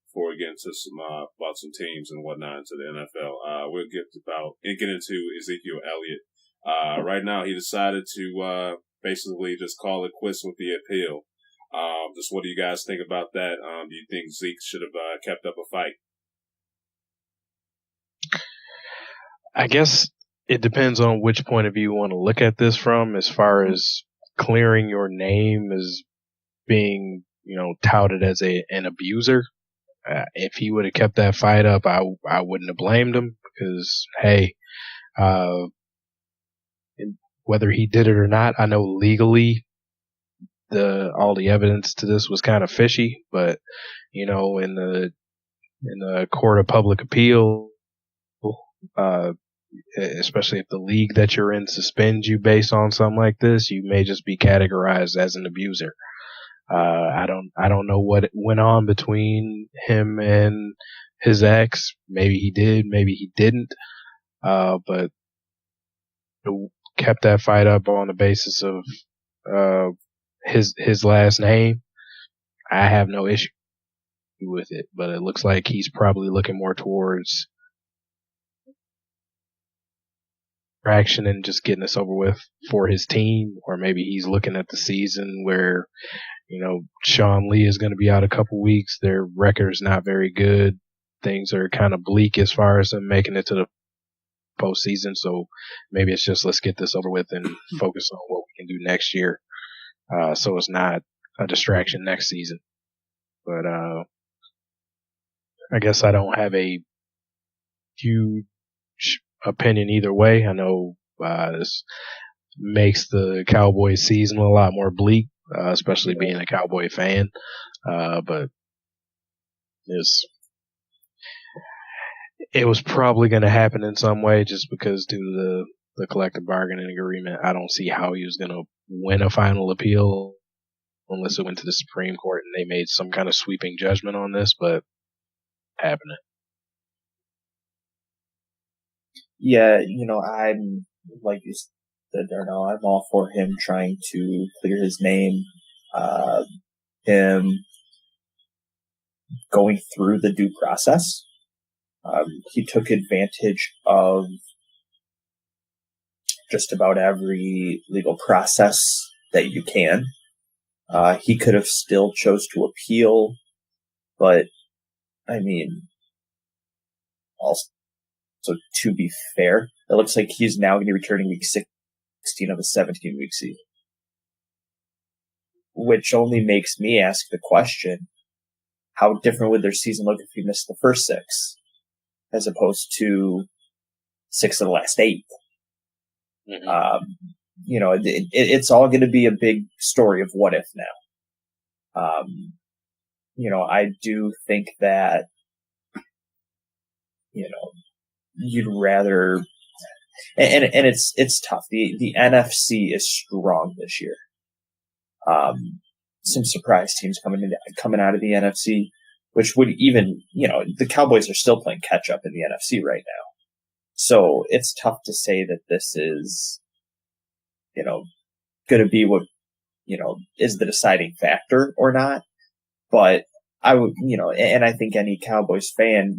before we get into some about some teams and whatnot into the NFL. We'll get into Ezekiel Elliot. Right now, he decided to basically just call it quits with the appeal. Just what do you guys think about that? Do you think Zeke should have kept up a fight? I guess it depends on which point of view you want to look at this from, as far as clearing your name as being, touted as an abuser. If he would have kept that fight up, I wouldn't have blamed him because, hey, whether he did it or not, I know legally all the evidence to this was kind of fishy, but in the court of public appeal, especially if the league that you're in suspends you based on something like this, you may just be categorized as an abuser. I don't know what went on between him and his ex. Maybe he did, maybe he didn't. But kept that fight up on the basis of his last name. I have no issue with it, but it looks like he's probably looking more towards action and just getting this over with for his team, or maybe he's looking at the season where, Sean Lee is going to be out a couple weeks. Their record's not very good. Things are kind of bleak as far as them making it to the postseason. So maybe it's just, let's get this over with and focus on what we can do next year. So it's not a distraction next season. But, I guess I don't have a huge opinion either way. I know, this makes the Cowboys season a lot more bleak, especially being a Cowboy fan. But it was probably going to happen in some way just because due to the collective bargaining agreement. I don't see how he was going to win a final appeal unless it went to the Supreme Court and they made some kind of sweeping judgment on this, but happening. Yeah, I'm, like you said, Darnell, I'm all for him trying to clear his name, him going through the due process. He took advantage of just about every legal process that you can. He could have still chose to appeal, but, also, to be fair, it looks like he's now going to be returning week 16 of a 17-week season. Which only makes me ask the question, how different would their season look if he missed the first 6, as opposed to 6 of the last 8? Mm-hmm. It's all going to be a big story of what if now. I do think that, you'd rather, and it's tough. The NFC is strong this year. Some surprise teams coming out of the NFC, which would even, the Cowboys are still playing catch up in the NFC right now. So it's tough to say that this is, going to be what, is the deciding factor or not. But I would, and I think any Cowboys fan,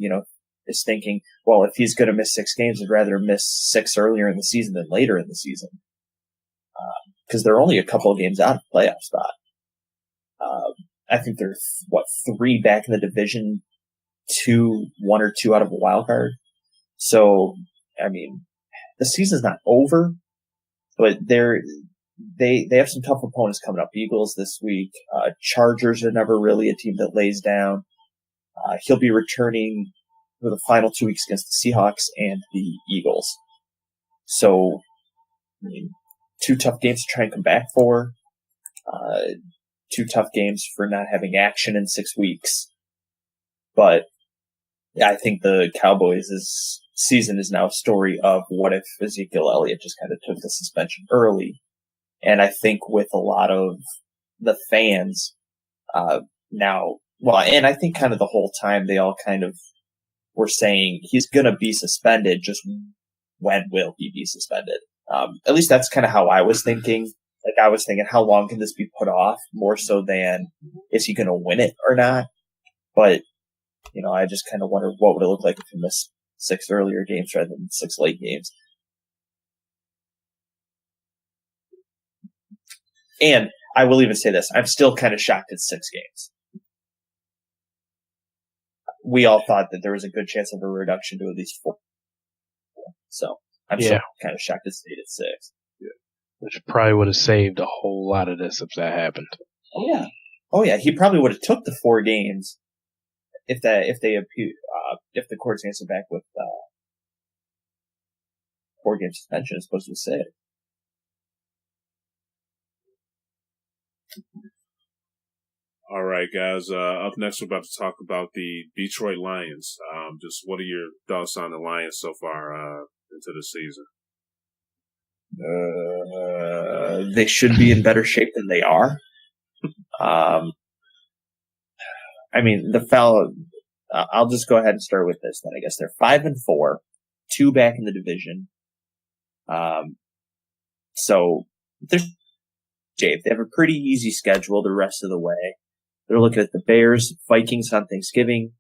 is thinking, well, if he's going to miss 6 games, I'd rather miss 6 earlier in the season than later in the season. Because they're only a couple of games out of the playoff spot. I think they're, 3 back in the division, 1 or 2 out of a wild card. So, I mean, the season's not over, but they have some tough opponents coming up. Eagles this week. Chargers are never really a team that lays down. He'll be returning for the final 2 weeks against the Seahawks and the Eagles. So, I mean, 2 tough games to try and come back for. 2 tough games for not having action in 6 weeks. But yeah, I think the Cowboys' season is now a story of what if Ezekiel Elliot just kind of took the suspension early. And I think with a lot of the fans now, and I think kind of the whole time they all kind of were saying he's going to be suspended, just when will he be suspended? At least that's kind of how I was thinking. Like, I was thinking, how long can this be put off? More so than, is he going to win it or not? But, I just kind of wonder what would it look like if he missed 6 earlier games rather than 6 late games. And I will even say this, I'm still kind of shocked it's 6 games. We all thought that there was a good chance of a reduction to at least 4. So I'm still kind of shocked it stayed at 6. Which probably would have saved a whole lot of this if that happened. Oh yeah. He probably would have took the 4 games if the courts answer back with 4-game suspension as opposed to 6. All right, guys. Up next, we're about to talk about the Detroit Lions. Just what are your thoughts on the Lions so far into the season? They should be in better shape than they are. I mean, I'll just go ahead and start with this then. I guess they're 5-4, 2 back in the division. So they're shape. They have a pretty easy schedule the rest of the way. They're looking at the Bears, Vikings on Thanksgiving,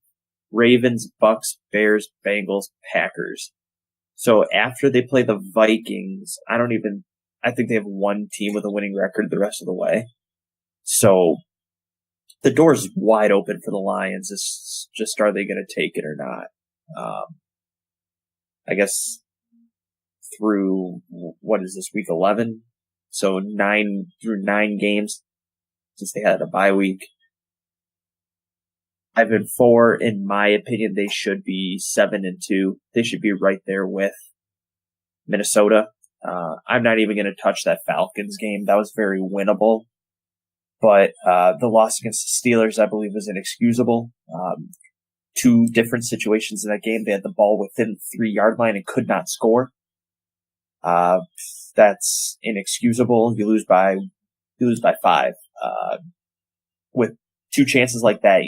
Ravens, Bucks, Bears, Bengals, Packers. So after they play the Vikings, I think they have 1 team with a winning record the rest of the way. So the door's wide open for the Lions. It's just, are they going to take it or not? I guess through, what is this, week 11? So 9 games since they had a bye week. 5-4, in my opinion, they should be 7-2. They should be right there with Minnesota. I'm not even going to touch that Falcons game. That was very winnable. But the loss against the Steelers, I believe, was inexcusable. 2 different situations in that game. They had the ball within the 3-yard line and could not score. That's inexcusable. You lose by 5. With 2 chances like that,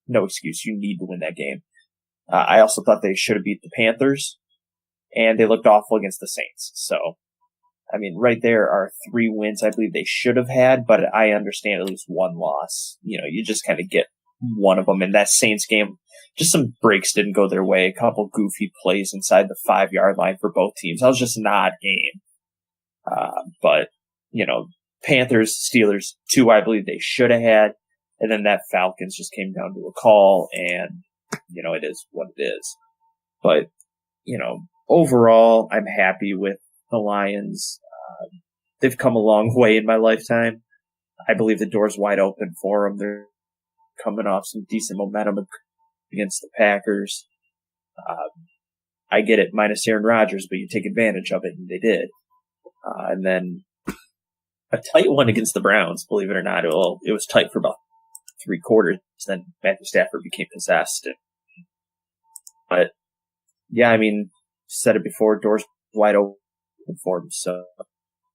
no excuse. You need to win that game. I also thought they should have beat the Panthers, and they looked awful against the Saints. So, I mean, right there are 3 wins I believe they should have had, but I understand at least 1 loss. You just kind of get one of them. In that Saints game, just some breaks didn't go their way. A couple goofy plays inside the 5-yard line for both teams. That was just an odd game. But, Panthers, Steelers, 2 I believe they should have had. And then that Falcons just came down to a call, and, it is what it is. But, overall, I'm happy with the Lions. They've come a long way in my lifetime. I believe the door's wide open for them. They're coming off some decent momentum against the Packers. I get it, minus Aaron Rodgers, but you take advantage of it, and they did. And then a tight one against the Browns, believe it or not. It was tight for about 3 quarters. Then Matthew Stafford became possessed. But yeah, I mean, said it before, doors wide open for them. So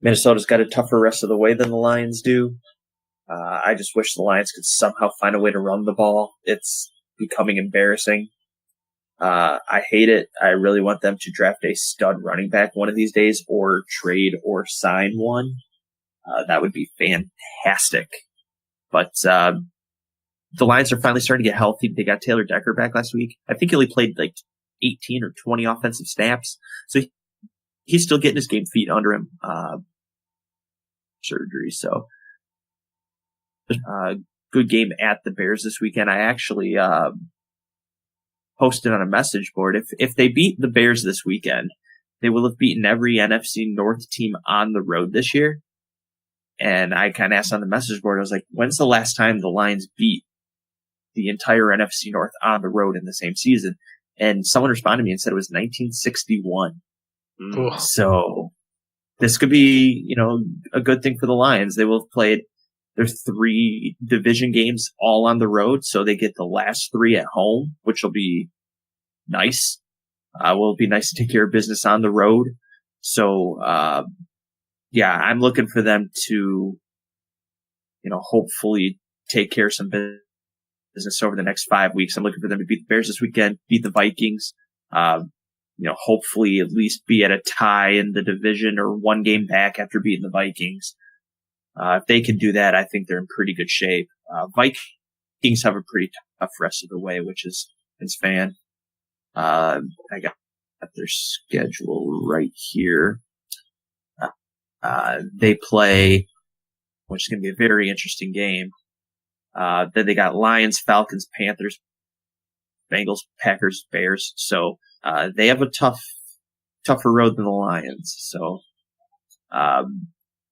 Minnesota's got a tougher rest of the way than the Lions do. I just wish the Lions could somehow find a way to run the ball. It's becoming embarrassing. I hate it. I really want them to draft a stud running back one of these days, or trade or sign one. That would be fantastic. But the Lions are finally starting to get healthy. They got Taylor Decker back last week. I think he only played like 18 or 20 offensive snaps. So he's still getting his game feet under him. Surgery. So good game at the Bears this weekend. I actually posted on a message board. If they beat the Bears this weekend, they will have beaten every NFC North team on the road this year. And I kind of asked on the message board, I was like, when's the last time the Lions beat the entire NFC North on the road in the same season? And someone responded to me and said it was 1961. So this could be, a good thing for the Lions. They will have played their 3 division games all on the road, so they get the last 3 at home, which will be nice. Will be nice to take care of business on the road. So, I'm looking for them to, hopefully take care of some business over the next 5 weeks. I'm looking for them to beat the Bears this weekend, beat the Vikings, hopefully at least be at a tie in the division or 1 game back after beating the Vikings. If they can do that, I think they're in pretty good shape. Vikings have a pretty tough rest of the way, which is fan. I got their schedule right here. They play, which is going to be a very interesting game. Then they got Lions, Falcons, Panthers, Bengals, Packers, Bears. So they have a tougher road than the Lions. So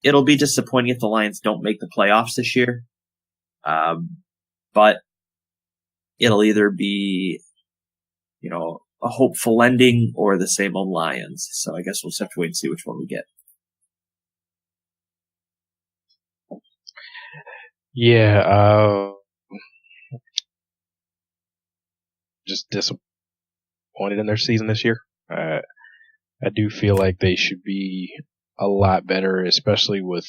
it'll be disappointing if the Lions don't make the playoffs this year. But it'll either be, a hopeful ending or the same old Lions. So I guess we'll just have to wait and see which one we get. Yeah, just disappointed in their season this year. I do feel like they should be a lot better, especially with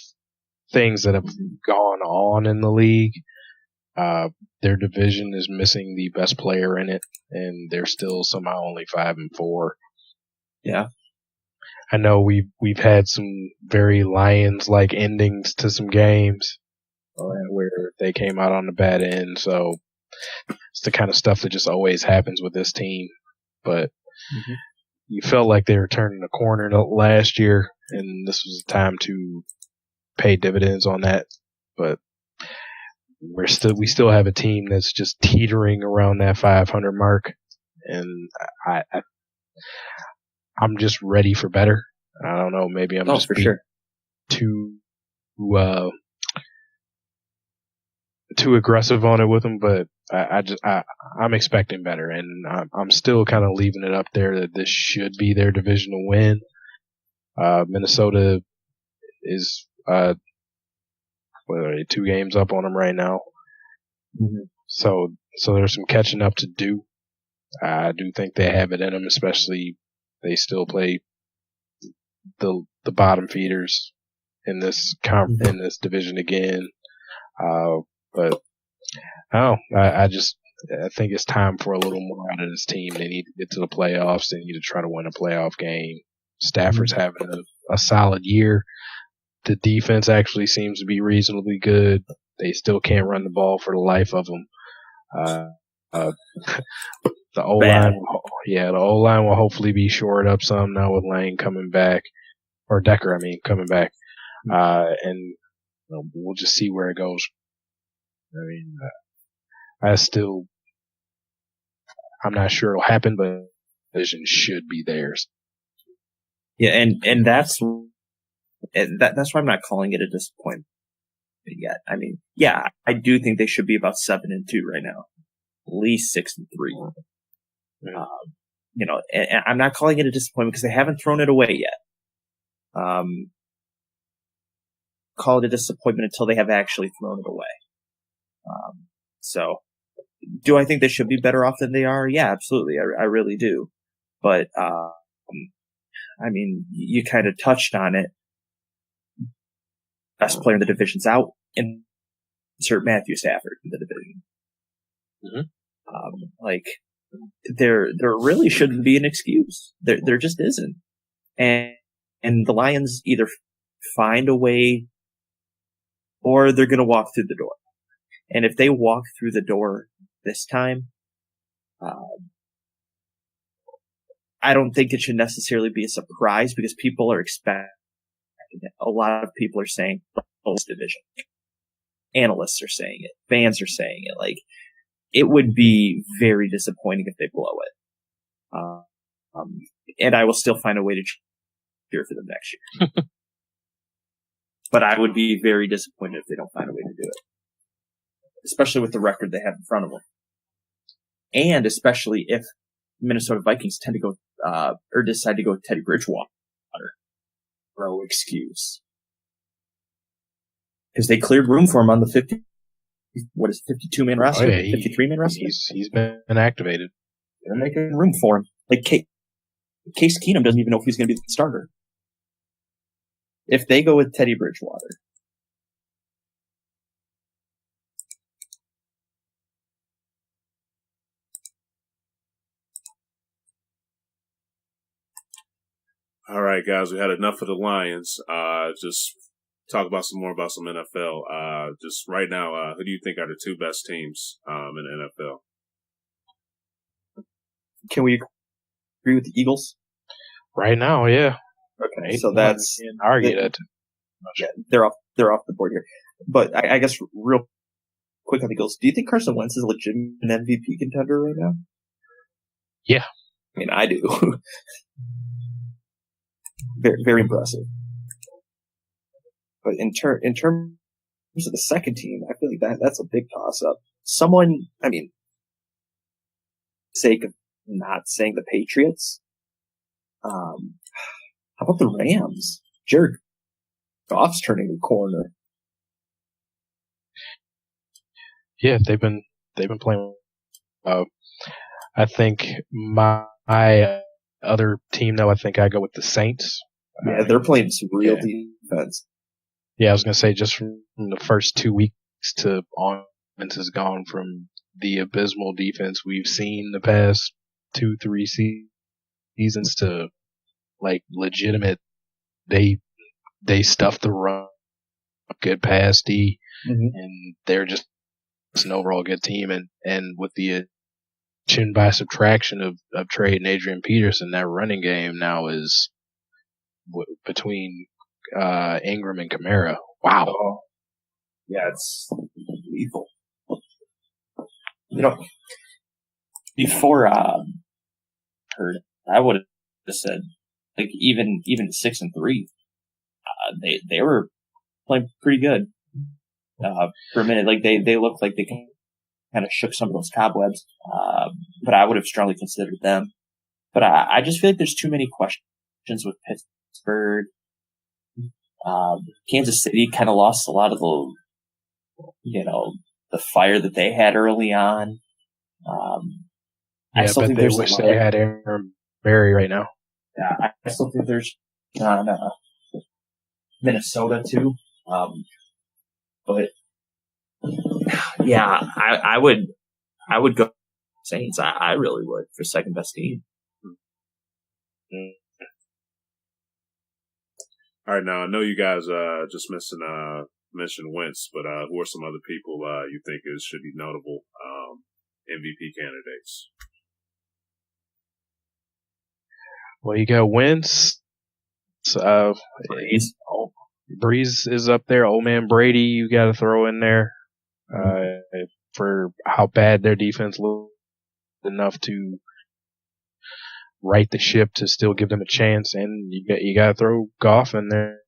things that have gone on in the league. Their division is missing the best player in it, and they're still somehow only 5-4. Yeah. I know we've had some very Lions-like endings to some games where they came out on the bad end. So it's the kind of stuff that just always happens with this team. But you felt like they were turning the corner last year, and this was the time to pay dividends on that. But we still have a team that's just teetering around that 500 mark, and I'm just ready for better. I don't know, maybe I'm just too aggressive on it with them, but I'm expecting better, and I'm still kind of leaving it up there that this should be their divisional win. Minnesota is 2 games up on them right now. So there's some catching up to do. I do think they have it in them, especially they still play the bottom feeders in this in this division again. But I think it's time for a little more out of this team. They need to get to the playoffs. They need to try to win a playoff game. Stafford's having a solid year. The defense actually seems to be reasonably good. They still can't run the ball for the life of them. The O-line, the O-line will hopefully be shored up some now with Lane coming back, or Decker, coming back. And we'll just see where it goes. I'm not sure it'll happen, but vision should be theirs. Yeah, and that's why I'm not calling it a disappointment yet. I do think they should be about 7-2 right now, at least 6-3. And I'm not calling it a disappointment because they haven't thrown it away yet. Call it a disappointment until they have actually thrown it away. So, do I think they should be better off than they are? Yeah, absolutely. I really do. But I mean, you kind of touched on it. Best player in the division's out, and insert Matthew Stafford in the division. Like, there really shouldn't be an excuse. There just isn't. And the Lions either find a way or they're going to walk through the door. And if they walk through the door this time, I don't think it should necessarily be a surprise because people are expecting it. A lot of people are saying this division. Analysts are saying it. Fans are saying it. Like, it would be very disappointing if they blow it. And I will still find a way to cheer for them next year. But I would be very disappointed if they don't find a way to do it. Especially with the record they have in front of them. And especially if Minnesota Vikings tend to go, or decide to go with Teddy Bridgewater. No excuse. Because they cleared room for him on the 52-man roster? 53-man roster? He's been activated. They're making room for him. Like, Case Keenum doesn't even know if he's going to be the starter. If they go with Teddy Bridgewater. All right, guys, we had enough of the Lions. Just talk about some NFL. Just right now, who do you think are the two best teams in the NFL? Can we agree with the Eagles? Right now, yeah. Okay, so that's argue that. Yeah, they're off the board here. But I guess real quick on the Eagles, do you think Carson Wentz is a legitimate MVP contender right now? Yeah. I mean, I do. Very, very impressive. But in terms of the second team, I feel like that's a big toss-up. Someone, I mean, sake of not saying the Patriots, how about the Rams? Jared Goff's turning the corner. Yeah, they've been playing. I think my other team, though, I think I go with the Saints. Yeah, they're playing some real defense. Yeah, I was gonna say just from the first 2 weeks to on, has gone from the abysmal defense we've seen the past 2-3 seasons to like legitimate. They stuff the run, good pass D, and they're just an overall good team. And with the addition by subtraction of Trey and Adrian Peterson, that running game now is between Ingram and Kamara. Wow. Oh, yeah, it's lethal. You know, before heard, I would have said like even 6-3. They were playing pretty good for a minute. Like they looked like they kind of shook some of those cobwebs. But I would have strongly considered them. But I just feel like there's too many questions with Pittsburgh. Kansas City kind of lost a lot of the fire that they had early on. I still think they wish they had Aaron Berry right now. Yeah, I still think there's Minnesota too. But yeah, I would go Saints. I really would for second best team. All right, now I know you guys just mentioned Wentz, but who are some other people you think should be notable MVP candidates? Well, you got Wentz. Breeze is up there. Old man Brady, you got to throw in there for how bad their defense looked enough to right the ship to still give them a chance, and you got to throw Goff in there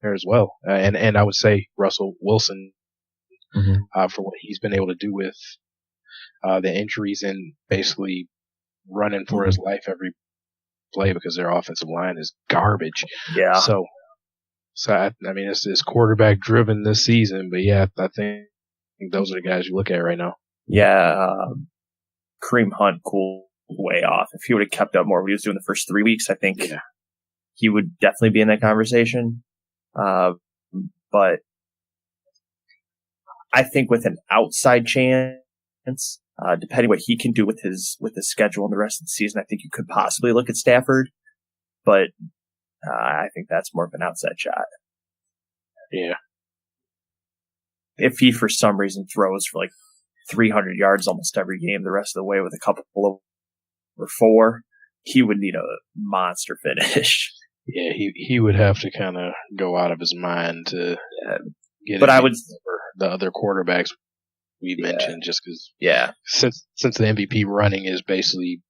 as well. And I would say Russell Wilson for what he's been able to do with the injuries and basically running for his life every play because their offensive line is garbage. Yeah. So I mean, it's quarterback driven this season, but yeah, I think those are the guys you look at right now. Yeah. Kareem Hunt, cool way off. If he would have kept up more what he was doing the first 3 weeks, I think he would definitely be in that conversation. But I think with an outside chance, depending what he can do with his schedule and the rest of the season, I think you could possibly look at Stafford. But I think that's more of an outside shot. Yeah. If he, for some reason, throws for like 300 yards almost every game the rest of the way with a couple of or 4, he would need a monster finish. Yeah, he would have to kind of go out of his mind to get. But I would the other quarterbacks we mentioned, just because. Yeah. Since the MVP running is basically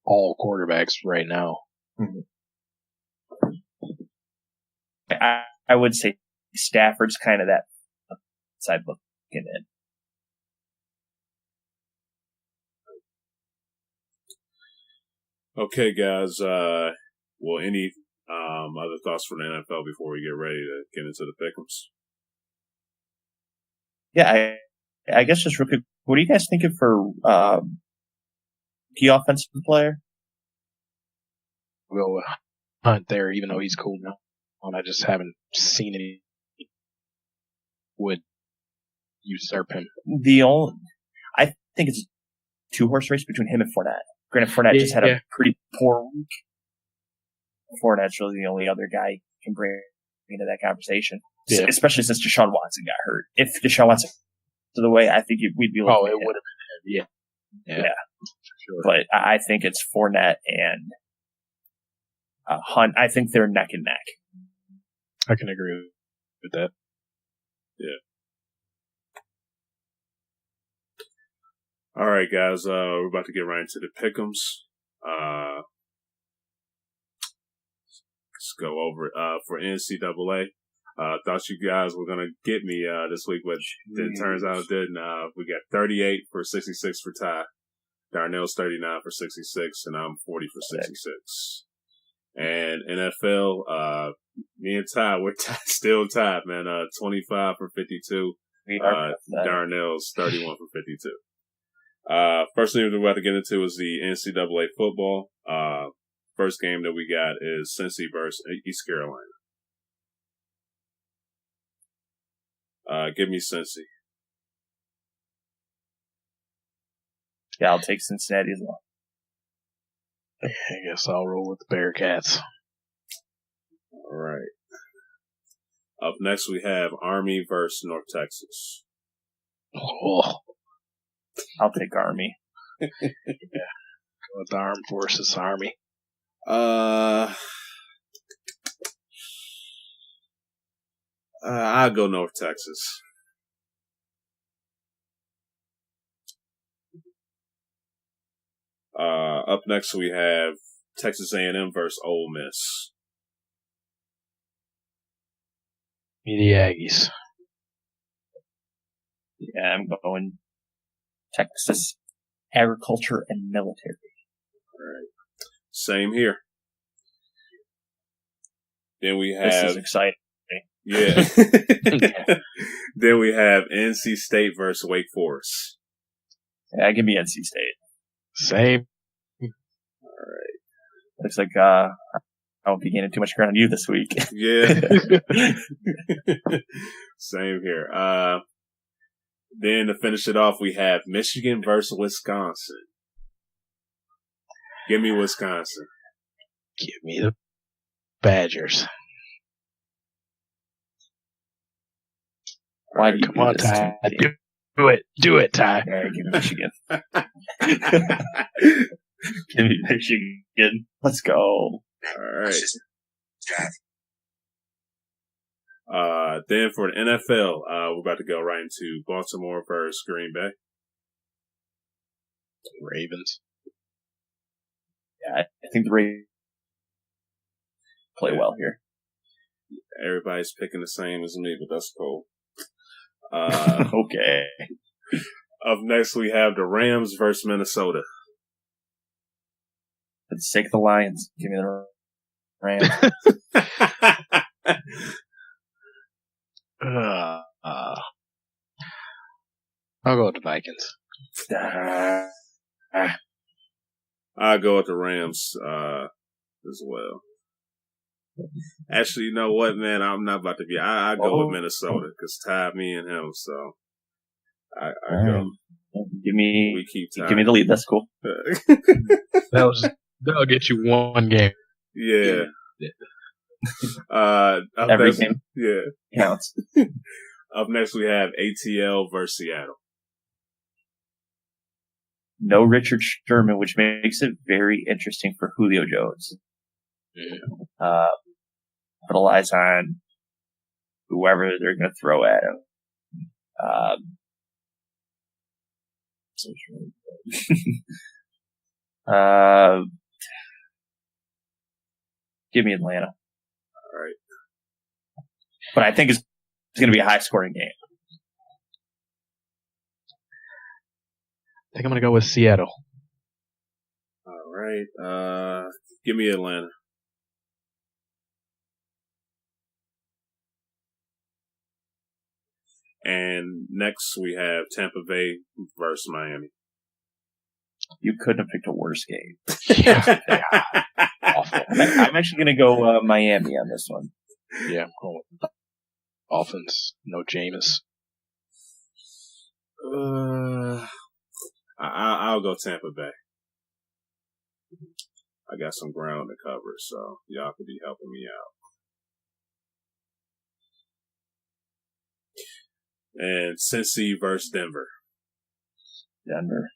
all quarterbacks right now. Mm-hmm. I would say Stafford's kind of that side looking in. Okay, guys. Any other thoughts from the NFL before we get ready to get into the pick'ems? Yeah, I guess just real quick, what are you guys thinking for key offensive player? We'll Hunt there, even though he's cool now. And I just haven't seen any would usurp him. I think it's a 2-horse race between him and Fournette. Granted, Fournette just had a pretty poor week. Fournette's really the only other guy you can bring into that conversation, especially since Deshaun Watson got hurt. If Deshaun Watson to the way, I think we'd be looking it would have been him. Yeah. Sure. But I think it's Fournette and Hunt. I think they're neck and neck. I can agree with that. Yeah. All right, guys. We're about to get right into the pick'ems. Let's go over it. For NCAA. Thought you guys were gonna get me this week, but it turns out it didn't. We got 38 for 66 for Ty. Darnell's 39 for 66, and I'm 40 for 66. And NFL, me and Ty, we're still tied, man. 25 for 52. Darnell's 31 for 52. First thing we're about to get into is the NCAA football. First game that we got is Cincy versus East Carolina. Give me Cincy. Yeah, I'll take Cincinnati as well. I guess I'll roll with the Bearcats. All right. Up next, we have Army versus North Texas. Oh. I'll take Army. Yeah. Go with the Armed Forces Army. I'll go North Texas. Up next, we have Texas A&M versus Ole Miss. The Aggies. Yeah, I'm going Texas agriculture and military. All right. Same here. Then we have... This is exciting. Yeah. Then we have NC State versus Wake Forest. Yeah, give me NC State. Same. All right. Looks like I won't be gaining too much ground on you this week. Yeah. Same here. Then to finish it off, we have Michigan versus Wisconsin. Give me Wisconsin. Give me the Badgers. Why do you Come on, Ty. Do it, Ty. Yeah, give me Michigan. Give me Michigan. Let's go. All right. Then for the NFL, we're about to go right into Baltimore versus Green Bay. Ravens. Yeah, I think the Ravens play well here. Everybody's picking the same as me, but that's cool. Okay. Up next, we have the Rams versus Minnesota. For the sake of the Lions, give me the Rams. I'll go with the Vikings. I go with the Rams as well. Actually, you know what, man? I'm not about to be. I go with Minnesota because tied me and him. So I go. Give me the lead. That's cool. That'll get you one game. Yeah. Every game. Yeah. Counts. Up next, we have ATL versus Seattle. No Richard Sherman, which makes it very interesting for Julio Jones. Yeah. Put all eyes on whoever they're going to throw at him. Give me Atlanta. All right. But I think it's going to be a high-scoring game. I think I'm going to go with Seattle. All right. Give me Atlanta. And next we have Tampa Bay versus Miami. You couldn't have picked a worse game. Awful. I'm actually going to go Miami on this one. Yeah, I'm going with Dolphins. No Jameis. I'll go Tampa Bay. I got some ground to cover, so y'all could be helping me out. And Cincy versus Denver. Denver.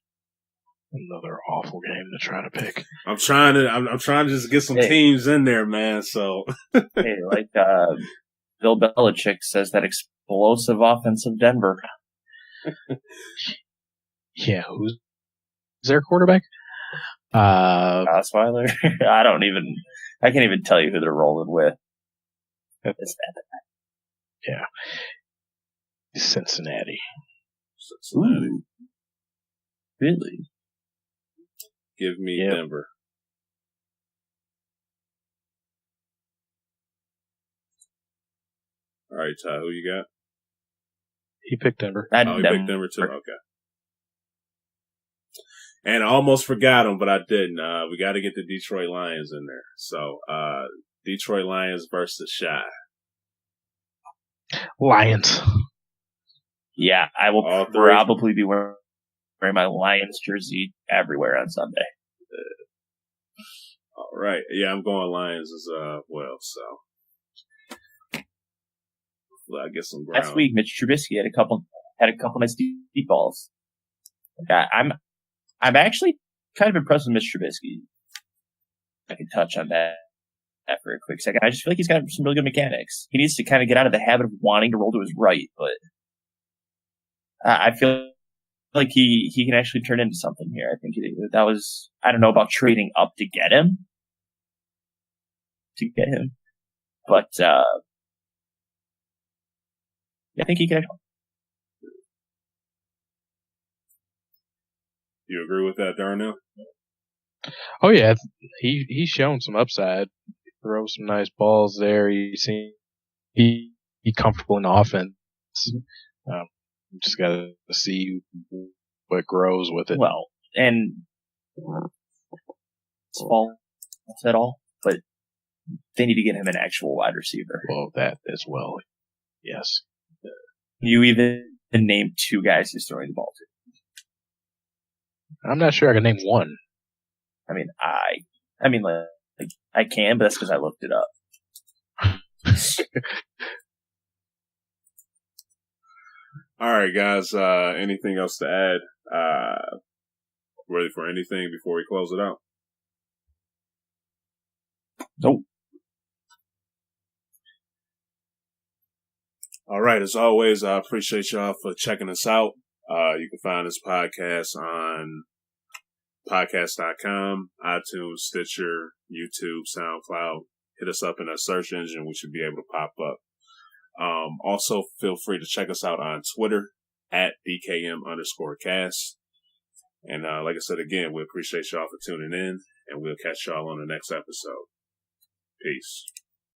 Another awful game to try to pick. I'm trying to just get some teams in there, man. So hey, like Bill Belichick says, that explosive offense of Denver. Yeah, who's their quarterback? Osweiler. I can't even tell you who they're rolling with. It's bad. Yeah. Cincinnati. Ooh. Really? Give me Denver. All right, Ty, who you got? He picked Denver. He picked Denver too? Okay. And I almost forgot him, but I didn't. We got to get the Detroit Lions in there. So, Detroit Lions versus Shy. Lions. Yeah, I will probably be wearing my Lions jersey everywhere on Sunday. All right. Yeah, I'm going Lions as well, so. I get some ground. Last week, Mitch Trubisky had a couple nice deep balls. I'm actually kind of impressed with Mitch Trubisky. I can touch on that for a quick second. I just feel like he's got some really good mechanics. He needs to kind of get out of the habit of wanting to roll to his right, but I feel like he can actually turn into something here. I think that was, I don't know about trading up to get him, but I think he can. You agree with that, Darnell? Oh yeah, he's shown some upside. He throws some nice balls there. He's comfortable in the offense. Just got to see what grows with it. Well, and it's false at all, but they need to get him an actual wide receiver. Well, that as well. Yes. You even name two guys he's throwing the ball to. I'm not sure I can name one. I mean, I can, but that's because I looked it up. All right, guys. Anything else to add? Ready for anything before we close it out? Nope. All right. As always, I appreciate y'all for checking us out. You can find this podcast on podcast.com, iTunes, Stitcher, YouTube, SoundCloud. Hit us up in a search engine. We should be able to pop up. Also, feel free to check us out on Twitter at DKM_cast. And like I said, again, we appreciate y'all for tuning in, and we'll catch y'all on the next episode. Peace.